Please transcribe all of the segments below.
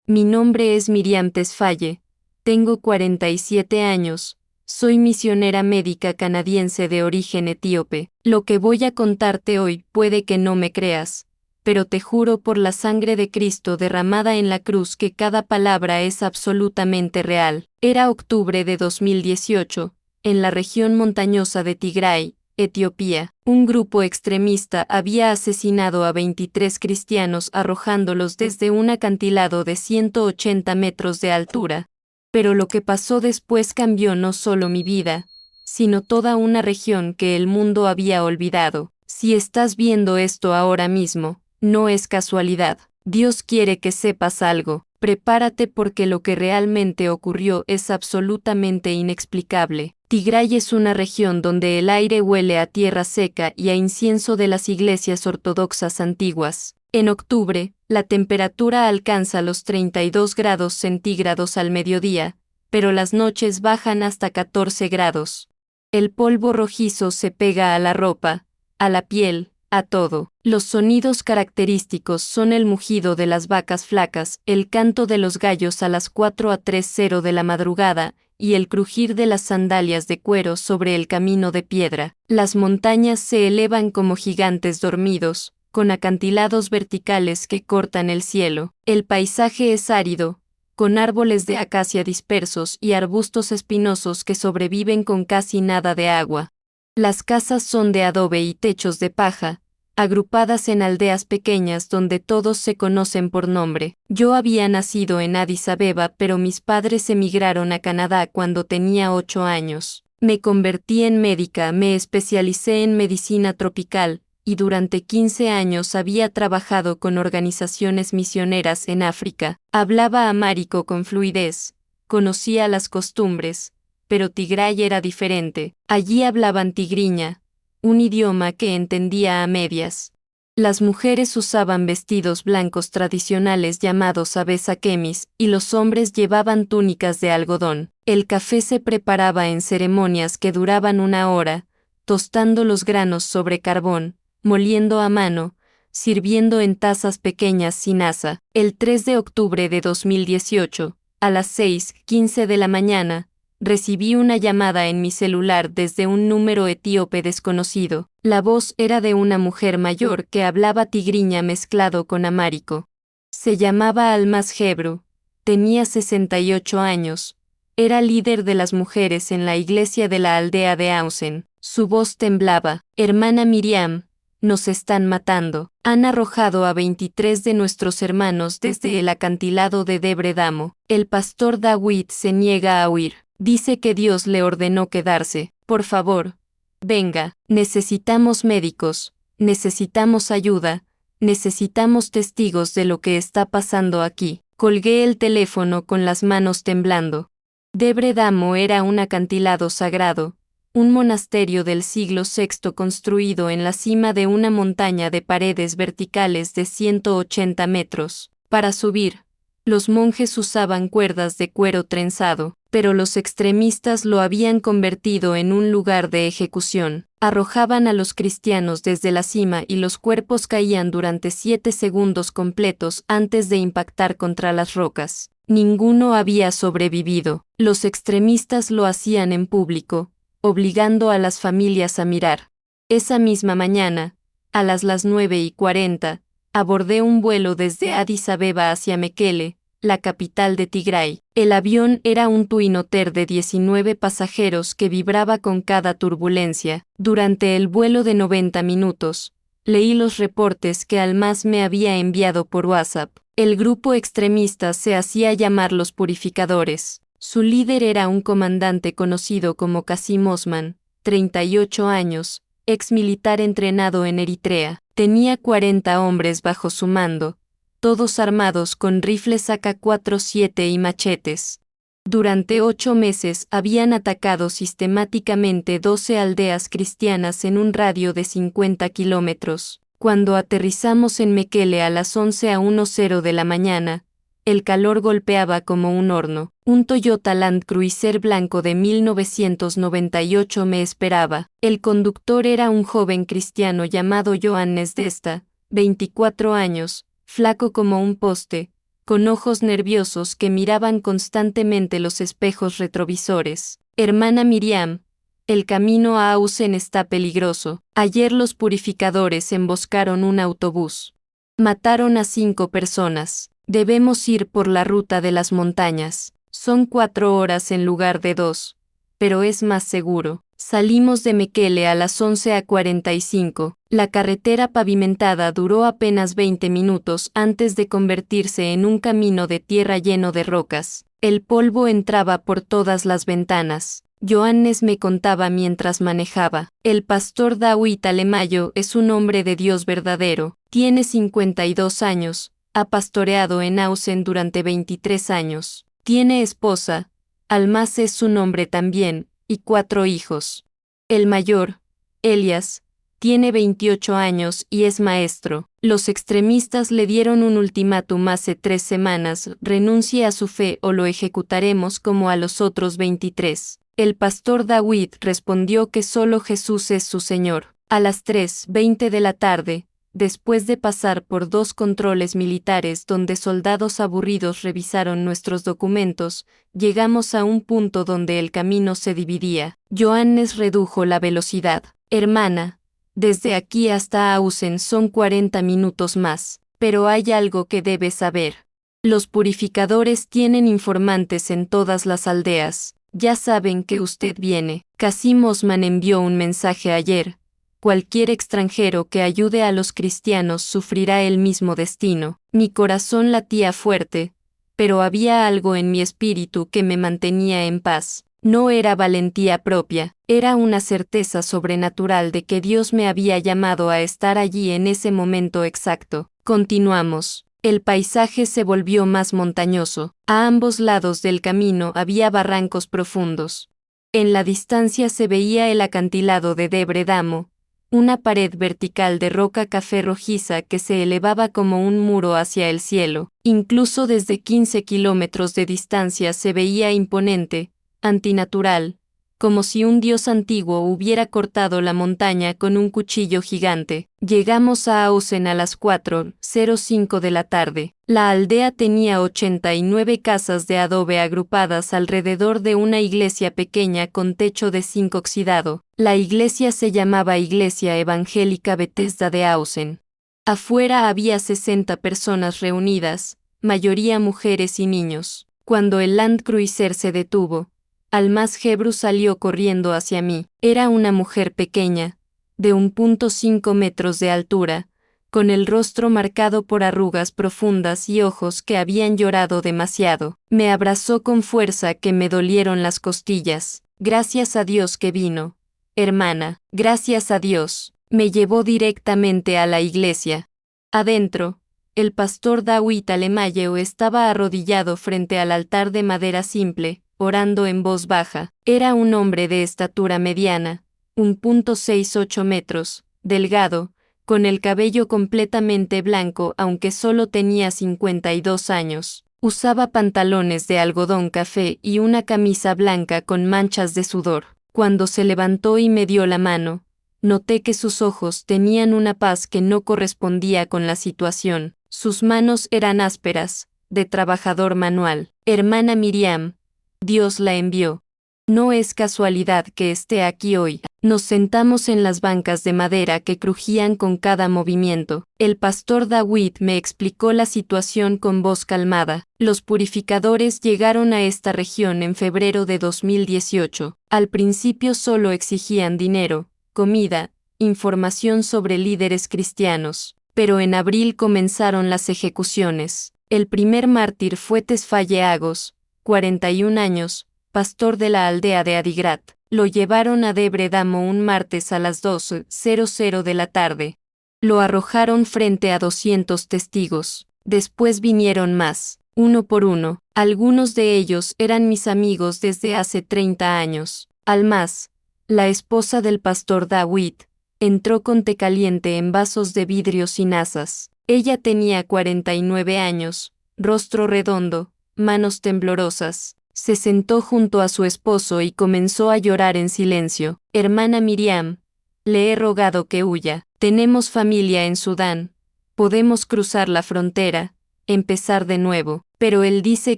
Mi nombre es Miriam Tesfaye, tengo 47 años, soy misionera médica canadiense de origen etíope. Lo que voy a contarte hoy puede que no me creas, pero te juro por la sangre de Cristo derramada en la cruz que cada palabra es absolutamente real. Era octubre de 2018, en la región montañosa de Tigray, Etiopía. Un grupo extremista había asesinado a 23 cristianos arrojándolos desde un acantilado de 180 metros de altura. Pero lo que pasó después cambió no solo mi vida, sino toda una región que el mundo había olvidado. Si estás viendo esto ahora mismo, no es casualidad. Dios quiere que sepas algo. Prepárate porque lo que realmente ocurrió es absolutamente inexplicable. Tigray es una región donde el aire huele a tierra seca y a incienso de las iglesias ortodoxas antiguas. En octubre, la temperatura alcanza los 32 grados centígrados al mediodía, pero las noches bajan hasta 14 grados. El polvo rojizo se pega a la ropa, a la piel, a todo. Los sonidos característicos son el mugido de las vacas flacas, el canto de los gallos a las 4:30 de la madrugada, y el crujir de las sandalias de cuero sobre el camino de piedra. Las montañas se elevan como gigantes dormidos, con acantilados verticales que cortan el cielo. El paisaje es árido, con árboles de acacia dispersos y arbustos espinosos que sobreviven con casi nada de agua. Las casas son de adobe y techos de paja, agrupadas en aldeas pequeñas donde todos se conocen por nombre. Yo había nacido en Addis Abeba, pero mis padres emigraron a Canadá cuando tenía 8 años. Me convertí en médica, me especialicé en medicina tropical, y durante 15 años había trabajado con organizaciones misioneras en África. Hablaba amárico con fluidez, conocía las costumbres, pero Tigray era diferente. Allí hablaban tigriña, un idioma que entendía a medias. Las mujeres usaban vestidos blancos tradicionales llamados abesakemis, y los hombres llevaban túnicas de algodón. El café se preparaba en ceremonias que duraban 1 hora, tostando los granos sobre carbón, moliendo a mano, sirviendo en tazas pequeñas sin asa. El 3 de octubre de 2018, a las 6:15 de la mañana, recibí una llamada en mi celular desde un número etíope desconocido. La voz era de una mujer mayor que hablaba tigriña mezclado con amárico. Se llamaba Almas Gebru, tenía 68 años, era líder de las mujeres en la iglesia de la aldea de Ausen. Su voz temblaba: Hermana Miriam, nos están matando. Han arrojado a 23 de nuestros hermanos desde el acantilado de Debre Damo. El pastor David se niega a huir. Dice que Dios le ordenó quedarse. Por favor, venga, necesitamos médicos, necesitamos ayuda, necesitamos testigos de lo que está pasando aquí. Colgué el teléfono con las manos temblando. Debre Damo era un acantilado sagrado, un monasterio del siglo VI construido en la cima de una montaña de paredes verticales de 180 metros. Para subir, los monjes usaban cuerdas de cuero trenzado, pero los extremistas lo habían convertido en un lugar de ejecución. Arrojaban a los cristianos desde la cima y los cuerpos caían durante 7 segundos completos antes de impactar contra las rocas. Ninguno había sobrevivido. Los extremistas lo hacían en público, obligando a las familias a mirar. Esa misma mañana, a las 9:40, abordé un vuelo desde Addis Abeba hacia Mekele, la capital de Tigray. El avión era un Twin Otter de 19 pasajeros que vibraba con cada turbulencia. Durante el vuelo de 90 minutos, leí los reportes que Almas me había enviado por WhatsApp. El grupo extremista se hacía llamar los Purificadores. Su líder era un comandante conocido como Qasim Osman, 38 años, ex militar entrenado en Eritrea. Tenía 40 hombres bajo su mando, todos armados con rifles AK-47 y machetes. Durante 8 meses habían atacado sistemáticamente 12 aldeas cristianas en un radio de 50 kilómetros. Cuando aterrizamos en Mekele a las 11:10 de la mañana, el calor golpeaba como un horno. Un Toyota Land Cruiser blanco de 1998 me esperaba. El conductor era un joven cristiano llamado Johannes Desta, 24 años, flaco como un poste, con ojos nerviosos que miraban constantemente los espejos retrovisores. Hermana Miriam, el camino a Ausen está peligroso. Ayer los purificadores emboscaron un autobús. Mataron a 5 personas. Debemos ir por la ruta de las montañas. Son 4 horas en lugar de 2, pero es más seguro. Salimos de Mekele a las 11:45. La carretera pavimentada duró apenas 20 minutos antes de convertirse en un camino de tierra lleno de rocas. El polvo entraba por todas las ventanas. Johannes me contaba mientras manejaba. El pastor Dawit Alemayo es un hombre de Dios verdadero. Tiene 52 años. Ha pastoreado en Ausen durante 23 años. Tiene esposa, Almaz es su nombre también, y 4 hijos. El mayor, Elias, tiene 28 años y es maestro. Los extremistas le dieron un ultimátum hace 3 semanas: renuncie a su fe o lo ejecutaremos como a los otros 23. El pastor Dawid respondió que solo Jesús es su Señor. A las 3:20 de la tarde, después de pasar por 2 controles militares donde soldados aburridos revisaron nuestros documentos, llegamos a un punto donde el camino se dividía. Johannes redujo la velocidad. Hermana, desde aquí hasta Ausen son 40 minutos más, pero hay algo que debes saber. Los purificadores tienen informantes en todas las aldeas. Ya saben que usted viene. Qasim Osman envió un mensaje ayer. Cualquier extranjero que ayude a los cristianos sufrirá el mismo destino. Mi corazón latía fuerte, pero había algo en mi espíritu que me mantenía en paz. No era valentía propia, era una certeza sobrenatural de que Dios me había llamado a estar allí en ese momento exacto. Continuamos. El paisaje se volvió más montañoso. A ambos lados del camino había barrancos profundos. En la distancia se veía el acantilado de Debre Damo, una pared vertical de roca café rojiza que se elevaba como un muro hacia el cielo. Incluso desde 15 kilómetros de distancia se veía imponente, antinatural, como si un dios antiguo hubiera cortado la montaña con un cuchillo gigante. Llegamos a Ausen a las 4:05 de la tarde. La aldea tenía 89 casas de adobe agrupadas alrededor de una iglesia pequeña con techo de zinc oxidado. La iglesia se llamaba Iglesia Evangélica Bethesda de Ausen. Afuera había 60 personas reunidas, mayoría mujeres y niños. Cuando el Land Cruiser se detuvo, Almaz Hebru salió corriendo hacia mí. Era una mujer pequeña, de 1.5 metros de altura, con el rostro marcado por arrugas profundas y ojos que habían llorado demasiado. Me abrazó con fuerza que me dolieron las costillas. Gracias a Dios que vino, hermana, gracias a Dios. Me llevó directamente a la iglesia. Adentro, el pastor Dawit Alemayo estaba arrodillado frente al altar de madera simple, orando en voz baja. Era un hombre de estatura mediana, 1.68 metros, delgado, con el cabello completamente blanco aunque solo tenía 52 años. Usaba pantalones de algodón café y una camisa blanca con manchas de sudor. Cuando se levantó y me dio la mano, noté que sus ojos tenían una paz que no correspondía con la situación. Sus manos eran ásperas, de trabajador manual. Hermana Miriam, Dios la envió. No es casualidad que esté aquí hoy. Nos sentamos en las bancas de madera que crujían con cada movimiento. El pastor Dawid me explicó la situación con voz calmada. Los purificadores llegaron a esta región en febrero de 2018. Al principio solo exigían dinero, comida, información sobre líderes cristianos. Pero en abril comenzaron las ejecuciones. El primer mártir fue Tesfaye Agos, 41 años, pastor de la aldea de Adigrat. Lo llevaron a Debre Damo un martes a las 2:00 de la tarde. Lo arrojaron frente a 200 testigos. Después vinieron más, uno por uno. Algunos de ellos eran mis amigos desde hace 30 años. Almaz, la esposa del pastor Dawid, entró con té caliente en vasos de vidrio sin asas. Ella tenía 49 años, rostro redondo, manos temblorosas. Se sentó junto a su esposo y comenzó a llorar en silencio. Hermana Miriam, le he rogado que huya. Tenemos familia en Sudán. Podemos cruzar la frontera, empezar de nuevo, pero él dice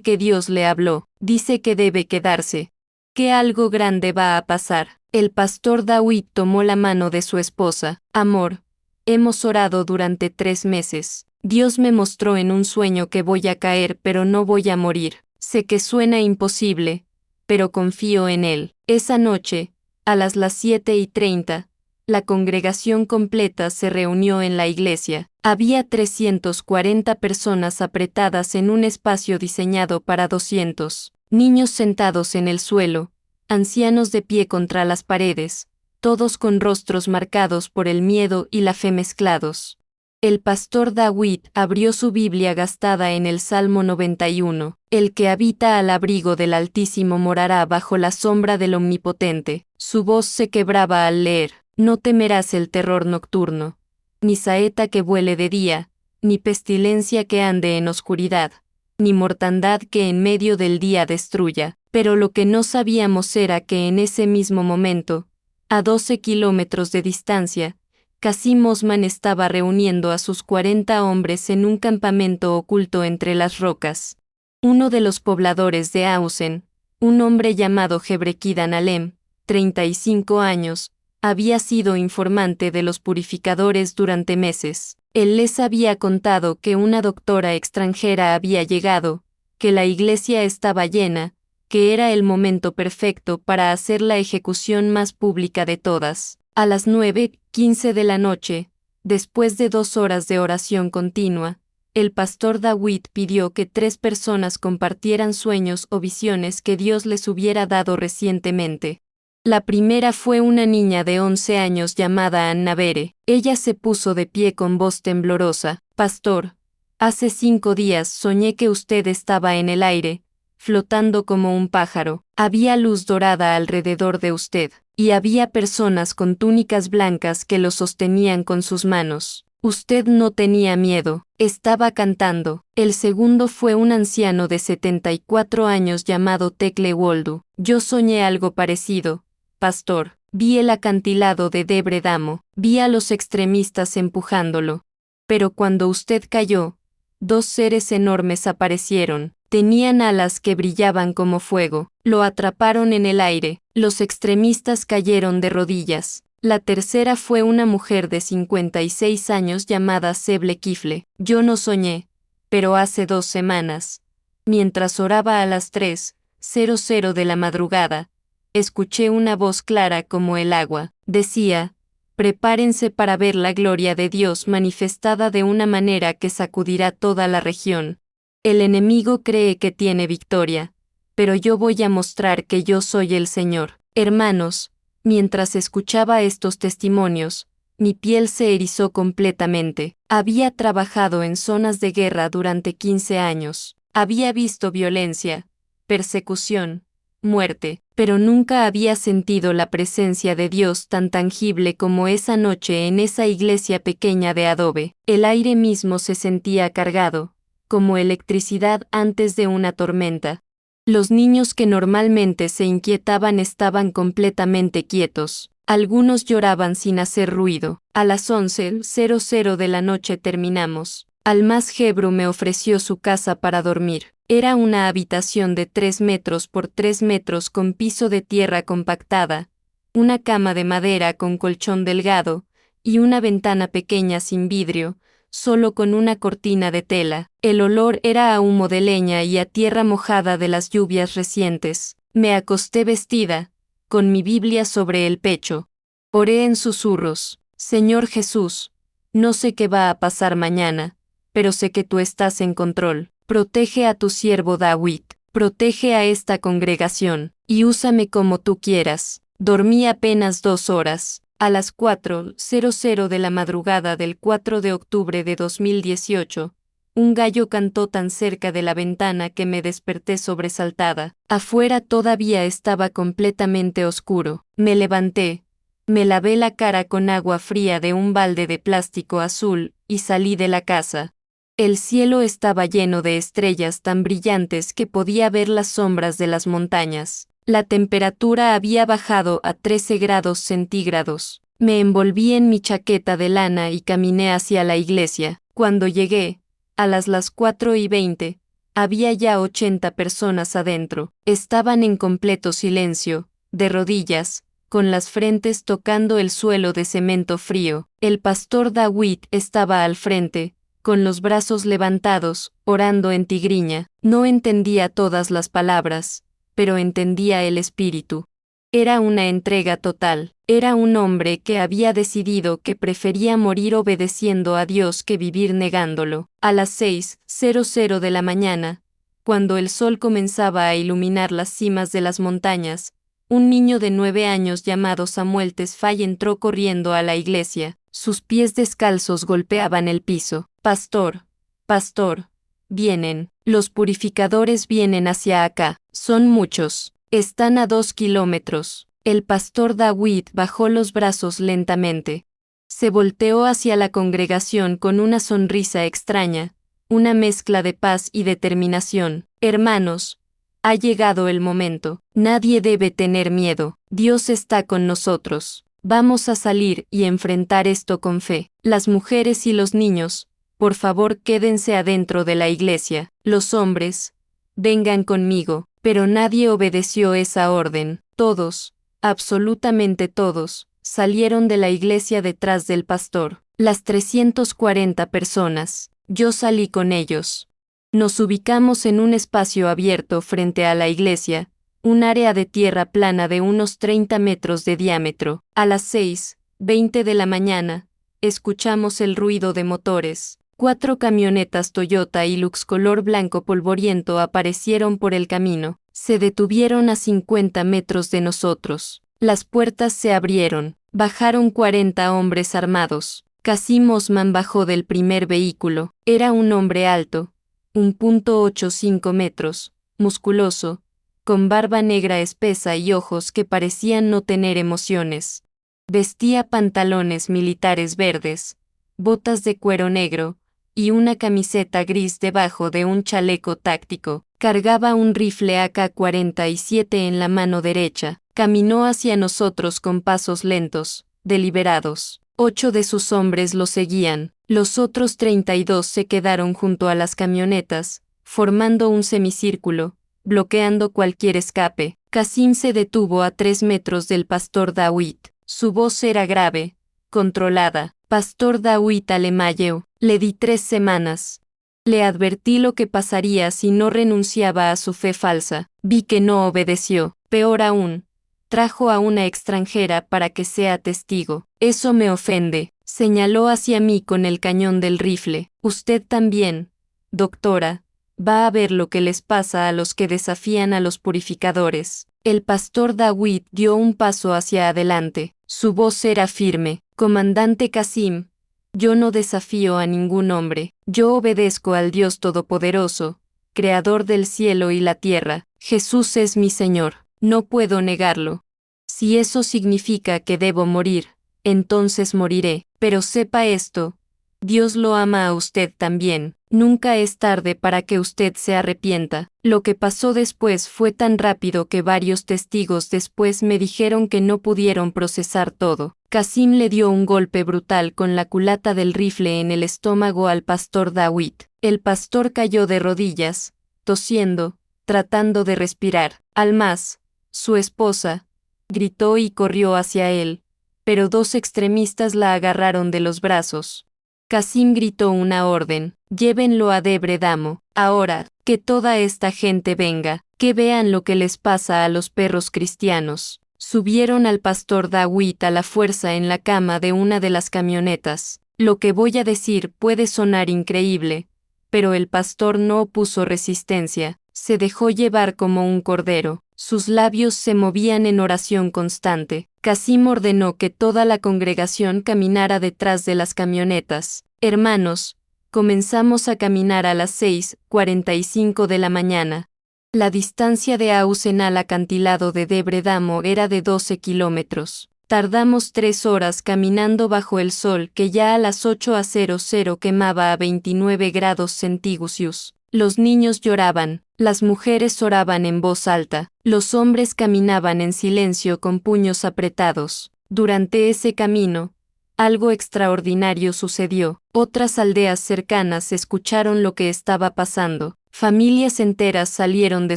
que Dios le habló, dice que debe quedarse, que algo grande va a pasar. El pastor David tomó la mano de su esposa. Amor, hemos orado durante 3 meses. Dios me mostró en un sueño que voy a caer pero no voy a morir. Sé que suena imposible, pero confío en Él. Esa noche, a las 7:30, la congregación completa se reunió en la iglesia. Había 340 personas apretadas en un espacio diseñado para 200. Niños sentados en el suelo, ancianos de pie contra las paredes, todos con rostros marcados por el miedo y la fe mezclados. El pastor David abrió su Biblia gastada en el Salmo 91. El que habita al abrigo del Altísimo morará bajo la sombra del Omnipotente. Su voz se quebraba al leer: no temerás el terror nocturno, ni saeta que vuele de día, ni pestilencia que ande en oscuridad, ni mortandad que en medio del día destruya. Pero lo que no sabíamos era que en ese mismo momento, a 12 kilómetros de distancia, Qasim Osman estaba reuniendo a sus 40 hombres en un campamento oculto entre las rocas. Uno de los pobladores de Ausen, un hombre llamado Hebrekidan Alem, 35 años, había sido informante de los purificadores durante meses. Él les había contado que una doctora extranjera había llegado, que la iglesia estaba llena, que era el momento perfecto para hacer la ejecución más pública de todas. A las 9:15 de la noche, después de 2 horas de oración continua, el pastor David pidió que 3 personas compartieran sueños o visiones que Dios les hubiera dado recientemente. La primera fue una niña de 11 años llamada Anna Bere. Ella se puso de pie con voz temblorosa. Pastor, hace 5 días soñé que usted estaba en el aire, flotando como un pájaro. Había luz dorada alrededor de usted, y había personas con túnicas blancas que lo sostenían con sus manos. Usted no tenía miedo, estaba cantando. El segundo fue un anciano de 74 años llamado Tekle Woldu. Yo soñé algo parecido, pastor. Vi el acantilado de Debre Damo, vi a los extremistas empujándolo. Pero cuando usted cayó, 2 seres enormes aparecieron. Tenían alas que brillaban como fuego. Lo atraparon en el aire. Los extremistas cayeron de rodillas. La tercera fue una mujer de 56 años llamada Seble Kifle. Yo no soñé, pero hace 2 semanas, mientras oraba a las 3:00 de la madrugada, escuché una voz clara como el agua. Decía: prepárense para ver la gloria de Dios manifestada de una manera que sacudirá toda la región. El enemigo cree que tiene victoria, pero yo voy a mostrar que yo soy el Señor. Hermanos, mientras escuchaba estos testimonios, mi piel se erizó completamente. Había trabajado en zonas de guerra durante 15 años. Había visto violencia, persecución, muerte, pero nunca había sentido la presencia de Dios tan tangible como esa noche en esa iglesia pequeña de adobe. El aire mismo se sentía cargado, como electricidad antes de una tormenta. Los niños que normalmente se inquietaban estaban completamente quietos. Algunos lloraban sin hacer ruido. A las 11:00 de la noche terminamos. Almas Hebru me ofreció su casa para dormir. Era una habitación de 3 metros por 3 metros con piso de tierra compactada, una cama de madera con colchón delgado, y una ventana pequeña sin vidrio, solo con una cortina de tela. El olor era a humo de leña y a tierra mojada de las lluvias recientes. Me acosté vestida, con mi Biblia sobre el pecho. Oré en susurros: Señor Jesús, no sé qué va a pasar mañana, pero sé que tú estás en control. Protege a tu siervo David, protege a esta congregación, y úsame como tú quieras. Dormí apenas 2 horas. A las 4:00 de la madrugada del 4 de octubre de 2018, un gallo cantó tan cerca de la ventana que me desperté sobresaltada. Afuera todavía estaba completamente oscuro. Me levanté, me lavé la cara con agua fría de un balde de plástico azul, y salí de la casa. El cielo estaba lleno de estrellas tan brillantes que podía ver las sombras de las montañas. La temperatura había bajado a 13 grados centígrados. Me envolví en mi chaqueta de lana y caminé hacia la iglesia. Cuando llegué, A las 4:20, había ya 80 personas adentro. Estaban en completo silencio, de rodillas, con las frentes tocando el suelo de cemento frío. El pastor David estaba al frente, con los brazos levantados, orando en tigriña. No entendía todas las palabras, pero entendía el espíritu. Era una entrega total. Era un hombre que había decidido que prefería morir obedeciendo a Dios que vivir negándolo. A las 6:00 de la mañana, cuando el sol comenzaba a iluminar las cimas de las montañas, un niño de 9 años llamado Samuel Tesfaye entró corriendo a la iglesia. Sus pies descalzos golpeaban el piso. Pastor, pastor, vienen. Los purificadores vienen hacia acá. Son muchos. Están a 2 kilómetros. El pastor David bajó los brazos lentamente. Se volteó hacia la congregación con una sonrisa extraña, una mezcla de paz y determinación. Hermanos, ha llegado el momento. Nadie debe tener miedo. Dios está con nosotros. Vamos a salir y enfrentar esto con fe. Las mujeres y los niños, por favor quédense adentro de la iglesia. Los hombres, vengan conmigo. Pero nadie obedeció esa orden. Todos, absolutamente todos, salieron de la iglesia detrás del pastor. Las 340 personas. Yo salí con ellos. Nos ubicamos en un espacio abierto frente a la iglesia, un área de tierra plana de unos 30 metros de diámetro. A las 6:20 de la mañana, escuchamos el ruido de motores. 4 camionetas Toyota Hilux color blanco polvoriento aparecieron por el camino. Se detuvieron a 50 metros de nosotros. Las puertas se abrieron. Bajaron 40 hombres armados. Qasim Osman bajó del primer vehículo. Era un hombre alto, 1.85 metros, musculoso, con barba negra espesa y ojos que parecían no tener emociones. Vestía pantalones militares verdes, botas de cuero negro, y una camiseta gris debajo de un chaleco táctico. Cargaba un rifle AK-47 en la mano derecha. Caminó hacia nosotros con pasos lentos, deliberados. 8 de sus hombres lo seguían. Los otros 32 se quedaron junto a las camionetas, formando un semicírculo, bloqueando cualquier escape. Qasim se detuvo a 3 metros del pastor David. Su voz era grave, controlada. Pastor David Alemayehu, le di 3 semanas. Le advertí lo que pasaría si no renunciaba a su fe falsa. Vi que no obedeció. Peor aún, trajo a una extranjera para que sea testigo. Eso me ofende. Señaló hacia mí con el cañón del rifle. Usted también, doctora, va a ver lo que les pasa a los que desafían a los purificadores. El pastor David dio un paso hacia adelante. Su voz era firme. Comandante Qasim, yo no desafío a ningún hombre. Yo obedezco al Dios Todopoderoso, Creador del cielo y la tierra. Jesús es mi Señor. No puedo negarlo. Si eso significa que debo morir, entonces moriré. Pero sepa esto, Dios lo ama a usted también. Nunca es tarde para que usted se arrepienta. Lo que pasó después fue tan rápido que varios testigos después me dijeron que no pudieron procesar todo. Qasim le dio un golpe brutal con la culata del rifle en el estómago al pastor David. El pastor cayó de rodillas, tosiendo, tratando de respirar. Almaz, su esposa, gritó y corrió hacia él, pero 2 extremistas la agarraron de los brazos. Qasim gritó una orden: llévenlo a Debre Damo. Ahora, que toda esta gente venga, que vean lo que les pasa a los perros cristianos. Subieron al pastor David a la fuerza en la cama de una de las camionetas. Lo que voy a decir puede sonar increíble, pero el pastor no opuso resistencia, se dejó llevar como un cordero. Sus labios se movían en oración constante. Qasim ordenó que toda la congregación caminara detrás de las camionetas. Hermanos, comenzamos a caminar a las 6:45 de la mañana. La distancia de Ausen al acantilado de Debre Damo era de 12 kilómetros. Tardamos 3 horas caminando bajo el sol que ya a las 8:00 quemaba a 29 grados centígrados. Los niños lloraban, las mujeres oraban en voz alta, los hombres caminaban en silencio con puños apretados. Durante ese camino, algo extraordinario sucedió. Otras aldeas cercanas escucharon lo que estaba pasando. Familias enteras salieron de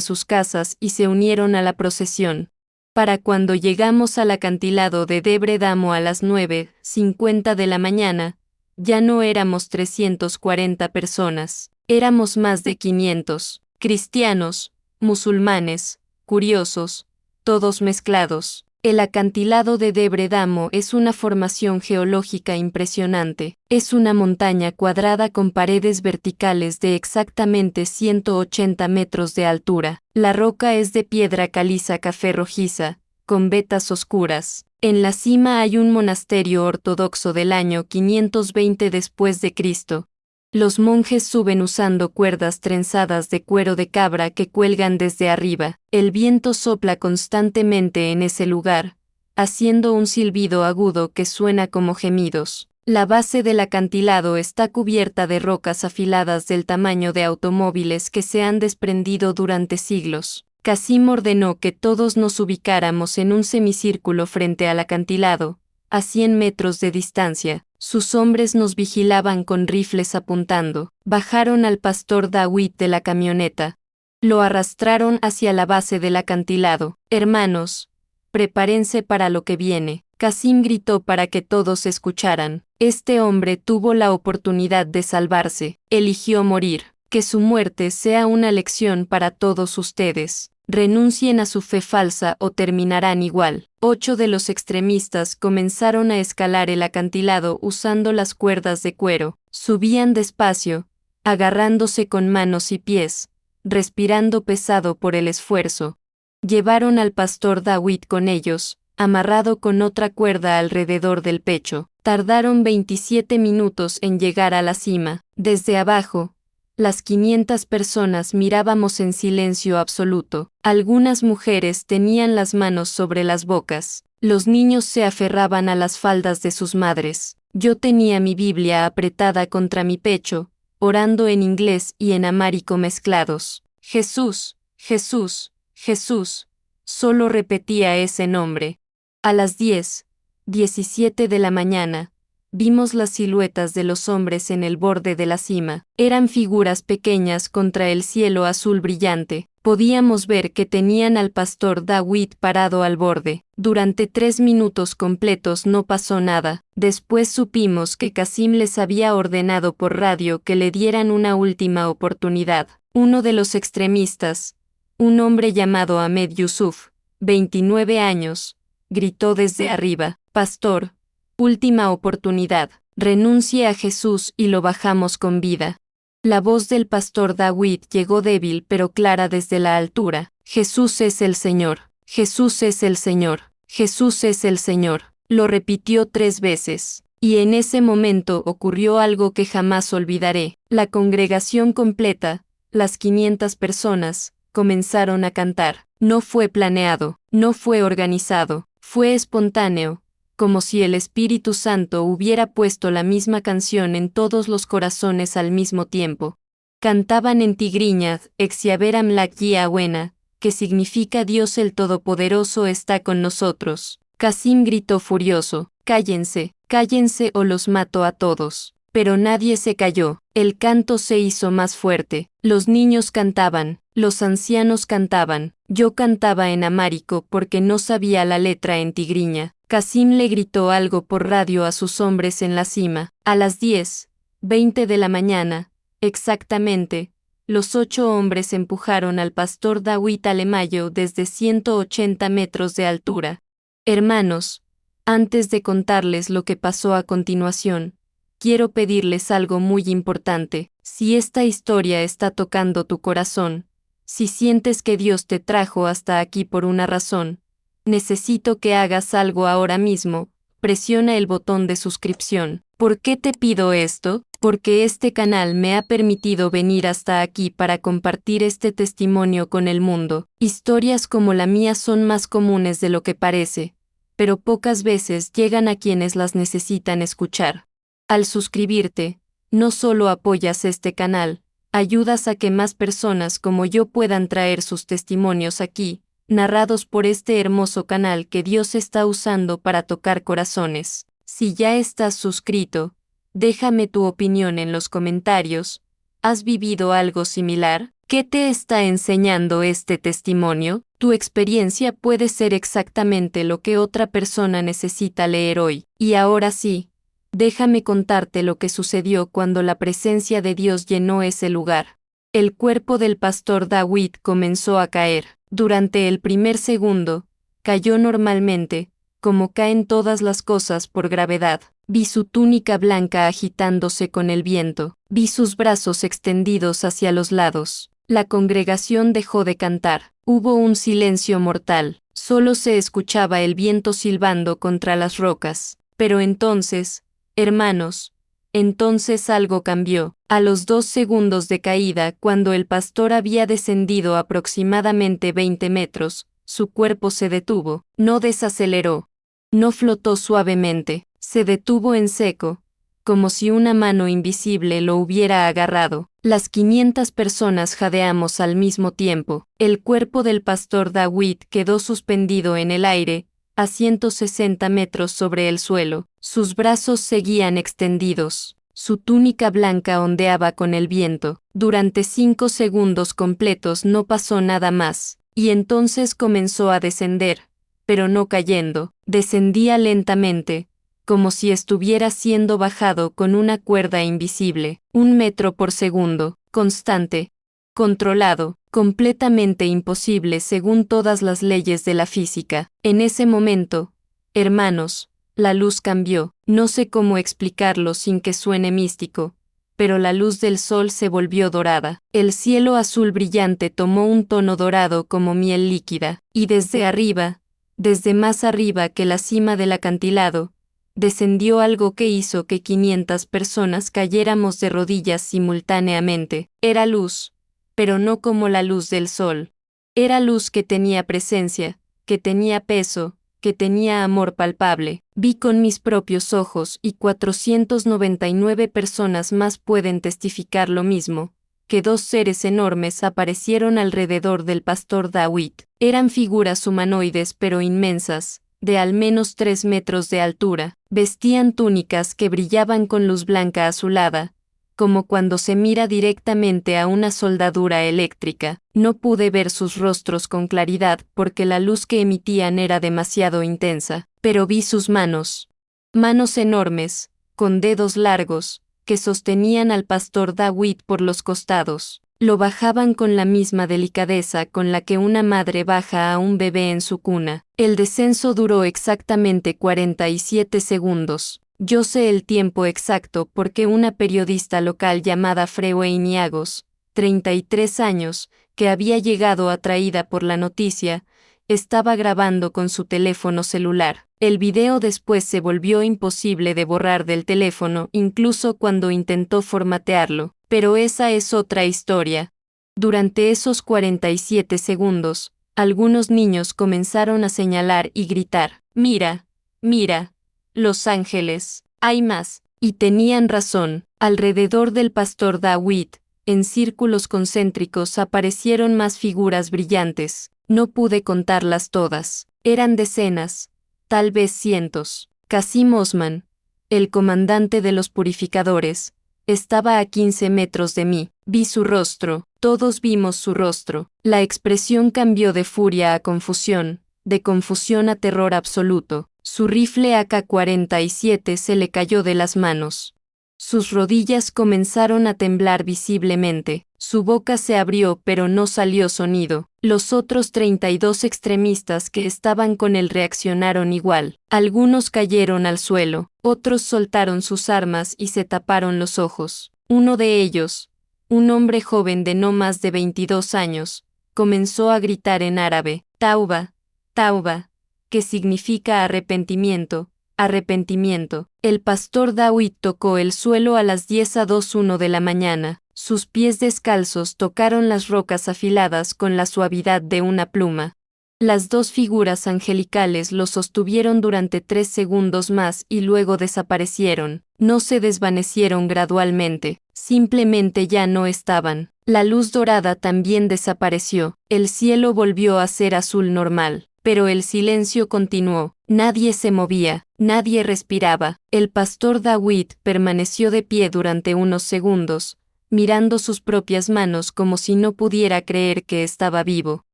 sus casas y se unieron a la procesión. Para cuando llegamos al acantilado de Debre Damo a las 9:50 de la mañana, ya no éramos 340 personas, éramos más de 500, cristianos, musulmanes, curiosos, todos mezclados. El acantilado de Debre Damo es una formación geológica impresionante. Es una montaña cuadrada con paredes verticales de exactamente 180 metros de altura. La roca es de piedra caliza café rojiza, con vetas oscuras. En la cima hay un monasterio ortodoxo del año 520 después de Cristo. Los monjes suben usando cuerdas trenzadas de cuero de cabra que cuelgan desde arriba. El viento sopla constantemente en ese lugar, haciendo un silbido agudo que suena como gemidos. La base del acantilado está cubierta de rocas afiladas del tamaño de automóviles que se han desprendido durante siglos. Qasim ordenó que todos nos ubicáramos en un semicírculo frente al acantilado, a 100 metros de distancia. Sus hombres nos vigilaban con rifles apuntando. Bajaron al pastor David de la camioneta. Lo arrastraron hacia la base del acantilado. Hermanos, prepárense para lo que viene. Qasim gritó para que todos escucharan. Este hombre tuvo la oportunidad de salvarse. Eligió morir. Que su muerte sea una lección para todos ustedes. Renuncien a su fe falsa o terminarán igual. 8 de los extremistas comenzaron a escalar el acantilado usando las cuerdas de cuero. Subían despacio, agarrándose con manos y pies, respirando pesado por el esfuerzo. Llevaron al pastor David con ellos, amarrado con otra cuerda alrededor del pecho. Tardaron 27 minutos en llegar a la cima. Desde abajo, las 500 personas mirábamos en silencio absoluto. Algunas mujeres tenían las manos sobre las bocas. Los niños se aferraban a las faldas de sus madres. Yo tenía mi Biblia apretada contra mi pecho, orando en inglés y en amárico mezclados. Jesús, Jesús, Jesús. Solo repetía ese nombre. A las 10:17 de la mañana, vimos las siluetas de los hombres en el borde de la cima. Eran figuras pequeñas contra el cielo azul brillante. Podíamos ver que tenían al pastor David parado al borde. Durante 3 minutos completos no pasó nada. Después supimos que Qasim les había ordenado por radio que le dieran una última oportunidad. Uno de los extremistas, un hombre llamado Ahmed Yusuf, 29 años, gritó desde arriba: «Pastor, última oportunidad, renuncie a Jesús y lo bajamos con vida». La voz del pastor David llegó débil pero clara desde la altura. «Jesús es el Señor, Jesús es el Señor, Jesús es el Señor». Lo repitió 3 veces. Y en ese momento ocurrió algo que jamás olvidaré. La congregación completa, las 500 personas, comenzaron a cantar. No fue planeado, no fue organizado, fue espontáneo, como si el Espíritu Santo hubiera puesto la misma canción en todos los corazones al mismo tiempo. Cantaban en tigriña, Exiaberam Lakia Buena, que significa Dios el Todopoderoso está con nosotros. Qasim gritó furioso: «Cállense, cállense o los mato a todos». Pero nadie se calló. El canto se hizo más fuerte. Los niños cantaban, los ancianos cantaban. Yo cantaba en amárico porque no sabía la letra en tigriña. Qasim le gritó algo por radio a sus hombres en la cima. A las 10:20 de la mañana, exactamente, los 8 hombres empujaron al pastor David Alemayo desde 180 metros de altura. Hermanos, antes de contarles lo que pasó a continuación, quiero pedirles algo muy importante. Si esta historia está tocando tu corazón, si sientes que Dios te trajo hasta aquí por una razón, necesito que hagas algo ahora mismo. Presiona el botón de suscripción. ¿Por qué te pido esto? Porque este canal me ha permitido venir hasta aquí para compartir este testimonio con el mundo. Historias como la mía son más comunes de lo que parece, pero pocas veces llegan a quienes las necesitan escuchar. Al suscribirte, no solo apoyas este canal, ayudas a que más personas como yo puedan traer sus testimonios aquí, narrados por este hermoso canal que Dios está usando para tocar corazones. Si ya estás suscrito, déjame tu opinión en los comentarios. ¿Has vivido algo similar? ¿Qué te está enseñando este testimonio? Tu experiencia puede ser exactamente lo que otra persona necesita leer hoy. Y ahora sí, déjame contarte lo que sucedió cuando la presencia de Dios llenó ese lugar. El cuerpo del pastor David comenzó a caer. Durante el primer segundo, cayó normalmente, como caen todas las cosas por gravedad. Vi su túnica blanca agitándose con el viento. Vi sus brazos extendidos hacia los lados. La congregación dejó de cantar. Hubo un silencio mortal. Solo se escuchaba el viento silbando contra las rocas. Pero entonces, hermanos, entonces algo cambió. A los 2 segundos de caída, cuando el pastor había descendido aproximadamente 20 metros, su cuerpo se detuvo. No desaceleró. No flotó suavemente. Se detuvo en seco, como si una mano invisible lo hubiera agarrado. Las 500 personas jadeamos al mismo tiempo. El cuerpo del pastor David quedó suspendido en el aire, a 160 metros sobre el suelo. Sus brazos seguían extendidos. Su túnica blanca ondeaba con el viento. Durante 5 segundos completos no pasó nada más, y entonces comenzó a descender, pero no cayendo. Descendía lentamente, como si estuviera siendo bajado con una cuerda invisible, 1 metro por segundo, constante, controlado, completamente imposible según todas las leyes de la física. En ese momento, hermanos, la luz cambió. No sé cómo explicarlo sin que suene místico, pero la luz del sol se volvió dorada. El cielo azul brillante tomó un tono dorado como miel líquida, y desde arriba, desde más arriba que la cima del acantilado, descendió algo que hizo que 500 personas cayéramos de rodillas simultáneamente. Era luz, pero no como la luz del sol. Era luz que tenía presencia, que tenía peso, que tenía amor palpable. Vi con mis propios ojos y 499 personas más pueden testificar lo mismo, que 2 seres enormes aparecieron alrededor del pastor David. Eran figuras humanoides pero inmensas, de al menos 3 metros de altura. Vestían túnicas que brillaban con luz blanca azulada, como cuando se mira directamente a una soldadura eléctrica. No pude ver sus rostros con claridad porque la luz que emitían era demasiado intensa, pero vi sus manos. Manos enormes, con dedos largos, que sostenían al pastor David por los costados. Lo bajaban con la misma delicadeza con la que una madre baja a un bebé en su cuna. El descenso duró exactamente 47 segundos. Yo sé el tiempo exacto porque una periodista local llamada Freeway Niagos, 33 años, que había llegado atraída por la noticia, estaba grabando con su teléfono celular. El video después se volvió imposible de borrar del teléfono incluso cuando intentó formatearlo, pero esa es otra historia. Durante esos 47 segundos, algunos niños comenzaron a señalar y gritar, «Mira, mira, Los Ángeles, hay más». Y tenían razón. Alrededor del pastor David, en círculos concéntricos aparecieron más figuras brillantes. No pude contarlas todas. Eran decenas, tal vez cientos. Kasim Osman, el comandante de los purificadores, estaba a 15 metros de mí. Vi su rostro, todos vimos su rostro. La expresión cambió de furia a confusión, de confusión a terror absoluto. Su rifle AK-47 se le cayó de las manos. Sus rodillas comenzaron a temblar visiblemente. Su boca se abrió pero no salió sonido. Los otros 32 extremistas que estaban con él reaccionaron igual. Algunos cayeron al suelo, otros soltaron sus armas y se taparon los ojos. Uno de ellos, un hombre joven de no más de 22 años, comenzó a gritar en árabe, «Tauba, Tauba», que significa arrepentimiento, arrepentimiento. El pastor David tocó el suelo a las 10:01 de la mañana. Sus pies descalzos tocaron las rocas afiladas con la suavidad de una pluma. Las 2 figuras angelicales lo sostuvieron durante 3 segundos más y luego desaparecieron. No se desvanecieron gradualmente, simplemente ya no estaban. La luz dorada también desapareció. El cielo volvió a ser azul normal, pero el silencio continuó. Nadie se movía, nadie respiraba. El pastor David permaneció de pie durante unos segundos, mirando sus propias manos como si no pudiera creer que estaba vivo.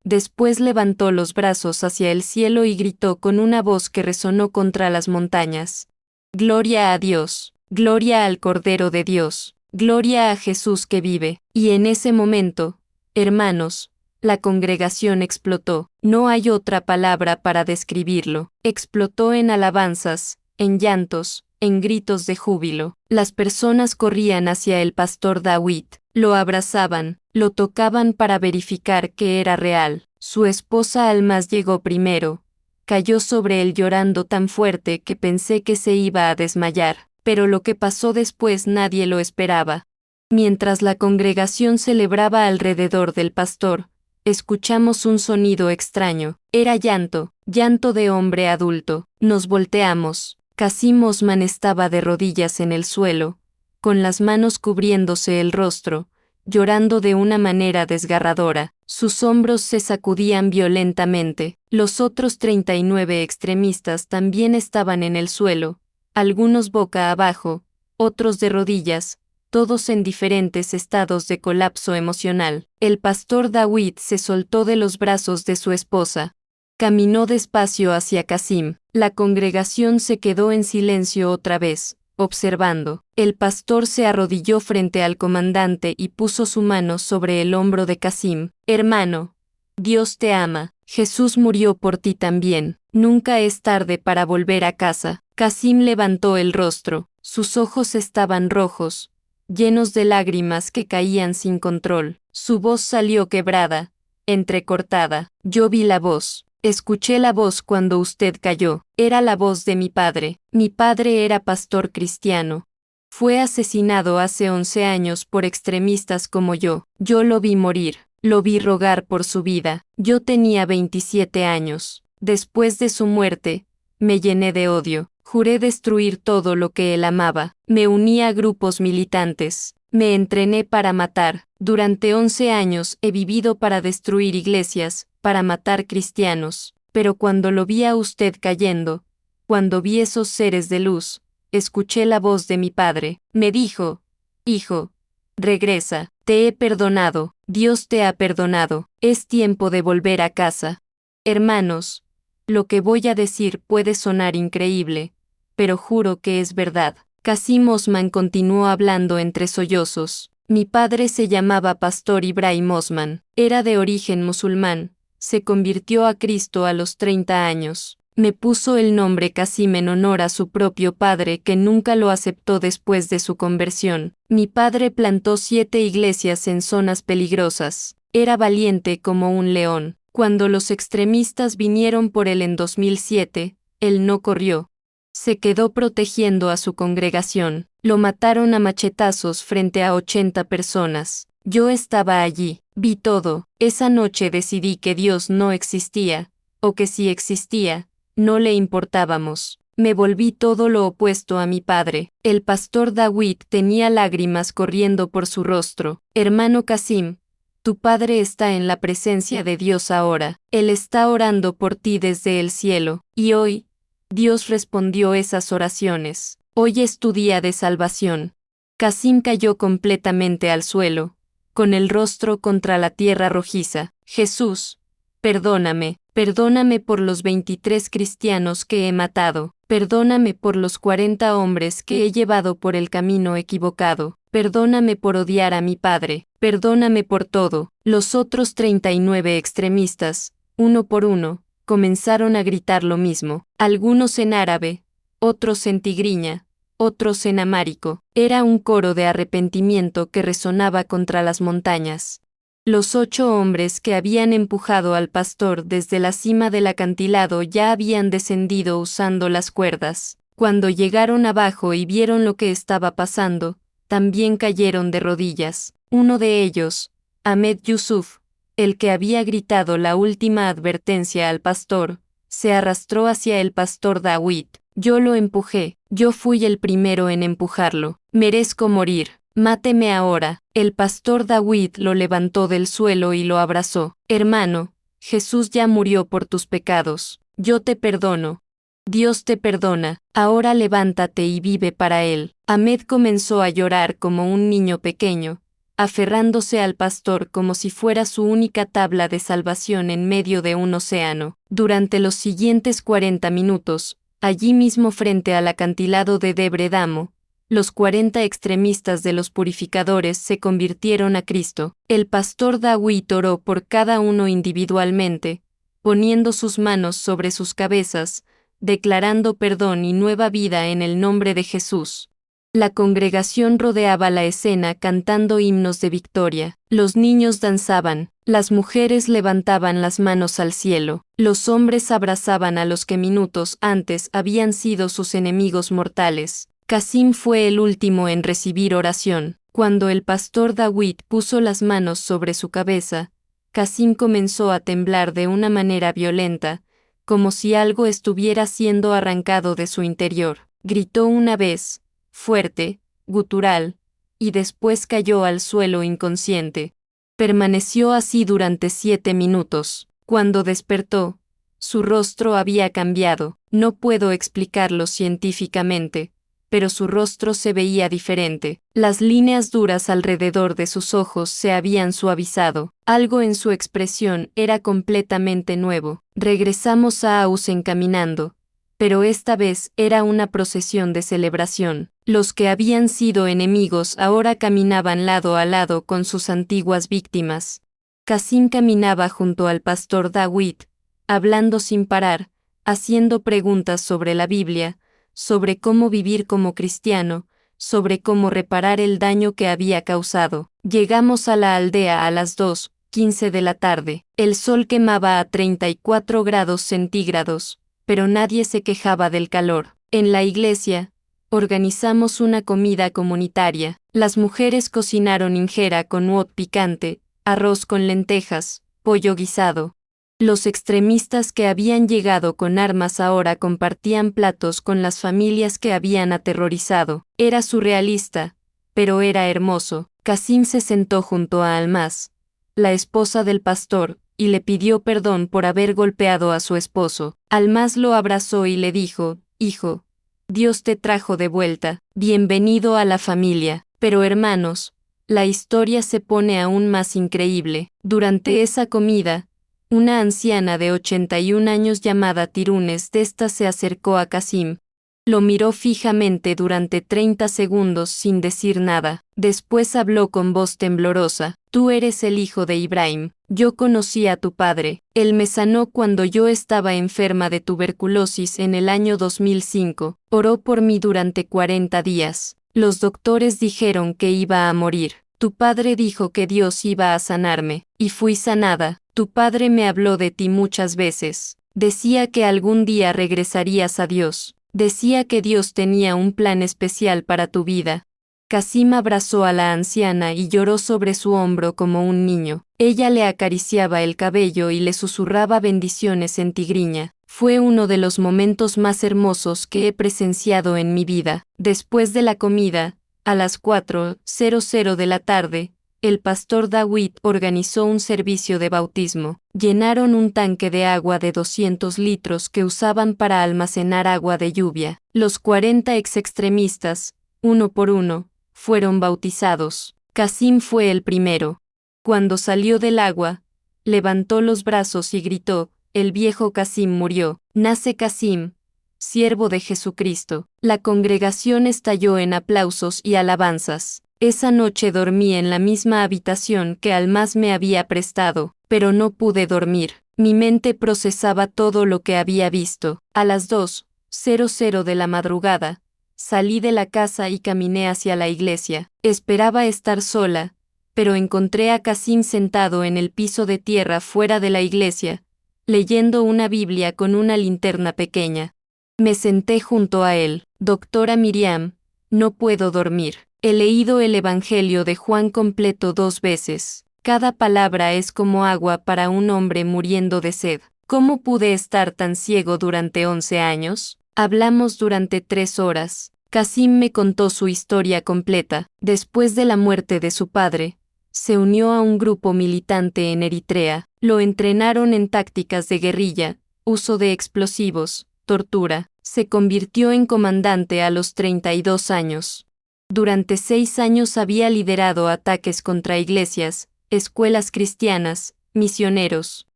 Después levantó los brazos hacia el cielo y gritó con una voz que resonó contra las montañas: «Gloria a Dios, gloria al Cordero de Dios, gloria a Jesús que vive». Y en ese momento, hermanos, la congregación explotó. No hay otra palabra para describirlo. Explotó en alabanzas, en llantos, en gritos de júbilo. Las personas corrían hacia el pastor David, lo abrazaban, lo tocaban para verificar que era real. Su esposa Almas llegó primero. Cayó sobre él llorando tan fuerte que pensé que se iba a desmayar, pero lo que pasó después nadie lo esperaba. Mientras la congregación celebraba alrededor del pastor, escuchamos un sonido extraño. Era llanto, llanto de hombre adulto. Nos volteamos. Qasim Osman estaba de rodillas en el suelo, con las manos cubriéndose el rostro, llorando de una manera desgarradora. Sus hombros se sacudían violentamente. Los otros 39 extremistas también estaban en el suelo, algunos boca abajo, otros de rodillas, todos en diferentes estados de colapso emocional. El pastor David se soltó de los brazos de su esposa. Caminó despacio hacia Qasim. La congregación se quedó en silencio otra vez, observando. El pastor se arrodilló frente al comandante y puso su mano sobre el hombro de Qasim. «Hermano, Dios te ama. Jesús murió por ti también. Nunca es tarde para volver a casa». Qasim levantó el rostro. Sus ojos estaban rojos, llenos de lágrimas que caían sin control. Su voz salió quebrada, entrecortada. «Yo vi la voz. Escuché la voz cuando usted cayó. Era la voz de mi padre. Mi padre era pastor cristiano. Fue asesinado hace 11 años por extremistas como yo. Yo lo vi morir. Lo vi rogar por su vida. Yo tenía 27 años. Después de su muerte, me llené de odio. Juré destruir todo lo que él amaba. Me uní a grupos militantes. Me entrené para matar. Durante 11 años he vivido para destruir iglesias, para matar cristianos. Pero cuando lo vi a usted cayendo, cuando vi esos seres de luz, escuché la voz de mi padre. Me dijo: «Hijo, regresa. Te he perdonado. Dios te ha perdonado. Es tiempo de volver a casa». Hermanos, lo que voy a decir puede sonar increíble, pero juro que es verdad. Qasim Osman continuó hablando entre sollozos. Mi padre se llamaba Pastor Ibrahim Osman. Era de origen musulmán. Se convirtió a Cristo a los 30 años. Me puso el nombre Qasim en honor a su propio padre que nunca lo aceptó después de su conversión. Mi padre plantó 7 iglesias en zonas peligrosas. Era valiente como un león. Cuando los extremistas vinieron por él en 2007, él no corrió. Se quedó protegiendo a su congregación. Lo mataron a machetazos frente a 80 personas. Yo estaba allí, vi todo. Esa noche decidí que Dios no existía, o que si existía, no le importábamos. Me volví todo lo opuesto a mi padre. El pastor David tenía lágrimas corriendo por su rostro. Hermano Qasim, tu padre está en la presencia de Dios ahora. Él está orando por ti desde el cielo. Y hoy, Dios respondió esas oraciones. Hoy es tu día de salvación». Qasim cayó completamente al suelo, con el rostro contra la tierra rojiza. «Jesús, perdóname, perdóname por los 23 cristianos que he matado. Perdóname por los 40 hombres que he llevado por el camino equivocado. Perdóname por odiar a mi padre. Perdóname por todo». Los otros 39 extremistas, uno por uno, comenzaron a gritar lo mismo. Algunos en árabe, otros en tigriña, otros en amárico. Era un coro de arrepentimiento que resonaba contra las montañas. Los 8 hombres que habían empujado al pastor desde la cima del acantilado ya habían descendido usando las cuerdas. Cuando llegaron abajo y vieron lo que estaba pasando, también cayeron de rodillas. Uno de ellos, Ahmed Yusuf, el que había gritado la última advertencia al pastor, se arrastró hacia el pastor David. Yo lo empujé. Yo fui el primero en empujarlo. Merezco morir. Máteme ahora. El pastor David lo levantó del suelo y lo abrazó. Hermano, Jesús ya murió por tus pecados. Yo te perdono. Dios te perdona, ahora levántate y vive para Él. Ahmed comenzó a llorar como un niño pequeño, aferrándose al pastor como si fuera su única tabla de salvación en medio de un océano. Durante los siguientes 40 minutos, allí mismo frente al acantilado de Debre Damo, los 40 extremistas de los purificadores se convirtieron a Cristo. El pastor Dawit oró por cada uno individualmente, poniendo sus manos sobre sus cabezas, declarando perdón y nueva vida en el nombre de Jesús. La congregación rodeaba la escena cantando himnos de victoria. Los niños danzaban, las mujeres levantaban las manos al cielo, los hombres abrazaban a los que minutos antes habían sido sus enemigos mortales. Qasim fue el último en recibir oración. Cuando el pastor Dawit puso las manos sobre su cabeza, Qasim comenzó a temblar de una manera violenta, como si algo estuviera siendo arrancado de su interior. Gritó una vez, fuerte, gutural, y después cayó al suelo inconsciente. Permaneció así durante 7 minutos. Cuando despertó, su rostro había cambiado. No puedo explicarlo científicamente, pero su rostro se veía diferente. Las líneas duras alrededor de sus ojos se habían suavizado. Algo en su expresión era completamente nuevo. Regresamos a Ausen caminando, pero esta vez era una procesión de celebración. Los que habían sido enemigos ahora caminaban lado a lado con sus antiguas víctimas. Qasim caminaba junto al pastor Dawit, hablando sin parar, haciendo preguntas sobre la Biblia, sobre cómo vivir como cristiano, sobre cómo reparar el daño que había causado. Llegamos a la aldea a las 2:15 de la tarde. El sol quemaba a 34 grados centígrados, pero nadie se quejaba del calor. En la iglesia, organizamos una comida comunitaria. Las mujeres cocinaron injera con huot picante, arroz con lentejas, pollo guisado. Los extremistas que habían llegado con armas ahora compartían platos con las familias que habían aterrorizado. Era surrealista, pero era hermoso. Qasim se sentó junto a Almaz, la esposa del pastor, y le pidió perdón por haber golpeado a su esposo. Almaz lo abrazó y le dijo, «Hijo, Dios te trajo de vuelta, bienvenido a la familia». Pero hermanos, la historia se pone aún más increíble. Durante esa comida, una anciana de 81 años llamada Tirunes Desta se acercó a Qasim. Lo miró fijamente durante 30 segundos sin decir nada. Después habló con voz temblorosa. «Tú eres el hijo de Ibrahim. Yo conocí a tu padre. Él me sanó cuando yo estaba enferma de tuberculosis en el año 2005. Oró por mí durante 40 días. Los doctores dijeron que iba a morir. Tu padre dijo que Dios iba a sanarme, y fui sanada. Tu padre me habló de ti muchas veces. Decía que algún día regresarías a Dios. Decía que Dios tenía un plan especial para tu vida». Qasim abrazó a la anciana y lloró sobre su hombro como un niño. Ella le acariciaba el cabello y le susurraba bendiciones en tigriña. Fue uno de los momentos más hermosos que he presenciado en mi vida. Después de la comida, a las 4:00 de la tarde, el pastor Dawit organizó un servicio de bautismo. Llenaron un tanque de agua de 200 litros que usaban para almacenar agua de lluvia. Los 40 extremistas, uno por uno, fueron bautizados. Qasim fue el primero. Cuando salió del agua, levantó los brazos y gritó, «El viejo Qasim murió. Nace Qasim, siervo de Jesucristo». La congregación estalló en aplausos y alabanzas. Esa noche dormí en la misma habitación que Almaz me había prestado, pero no pude dormir. Mi mente procesaba todo lo que había visto. A las 2:00 de la madrugada, salí de la casa y caminé hacia la iglesia. Esperaba estar sola, pero encontré a Qasim sentado en el piso de tierra fuera de la iglesia, leyendo una Biblia con una linterna pequeña. Me senté junto a él. «Doctora Miriam, no puedo dormir. He leído el Evangelio de Juan completo 2 veces. Cada palabra es como agua para un hombre muriendo de sed. ¿Cómo pude estar tan ciego durante 11 años? Hablamos durante 3 horas. Qasim me contó su historia completa. Después de la muerte de su padre, se unió a un grupo militante en Eritrea. Lo entrenaron en tácticas de guerrilla, uso de explosivos, tortura. Se convirtió en comandante a los 32 años. Durante 6 años había liderado ataques contra iglesias, escuelas cristianas, misioneros.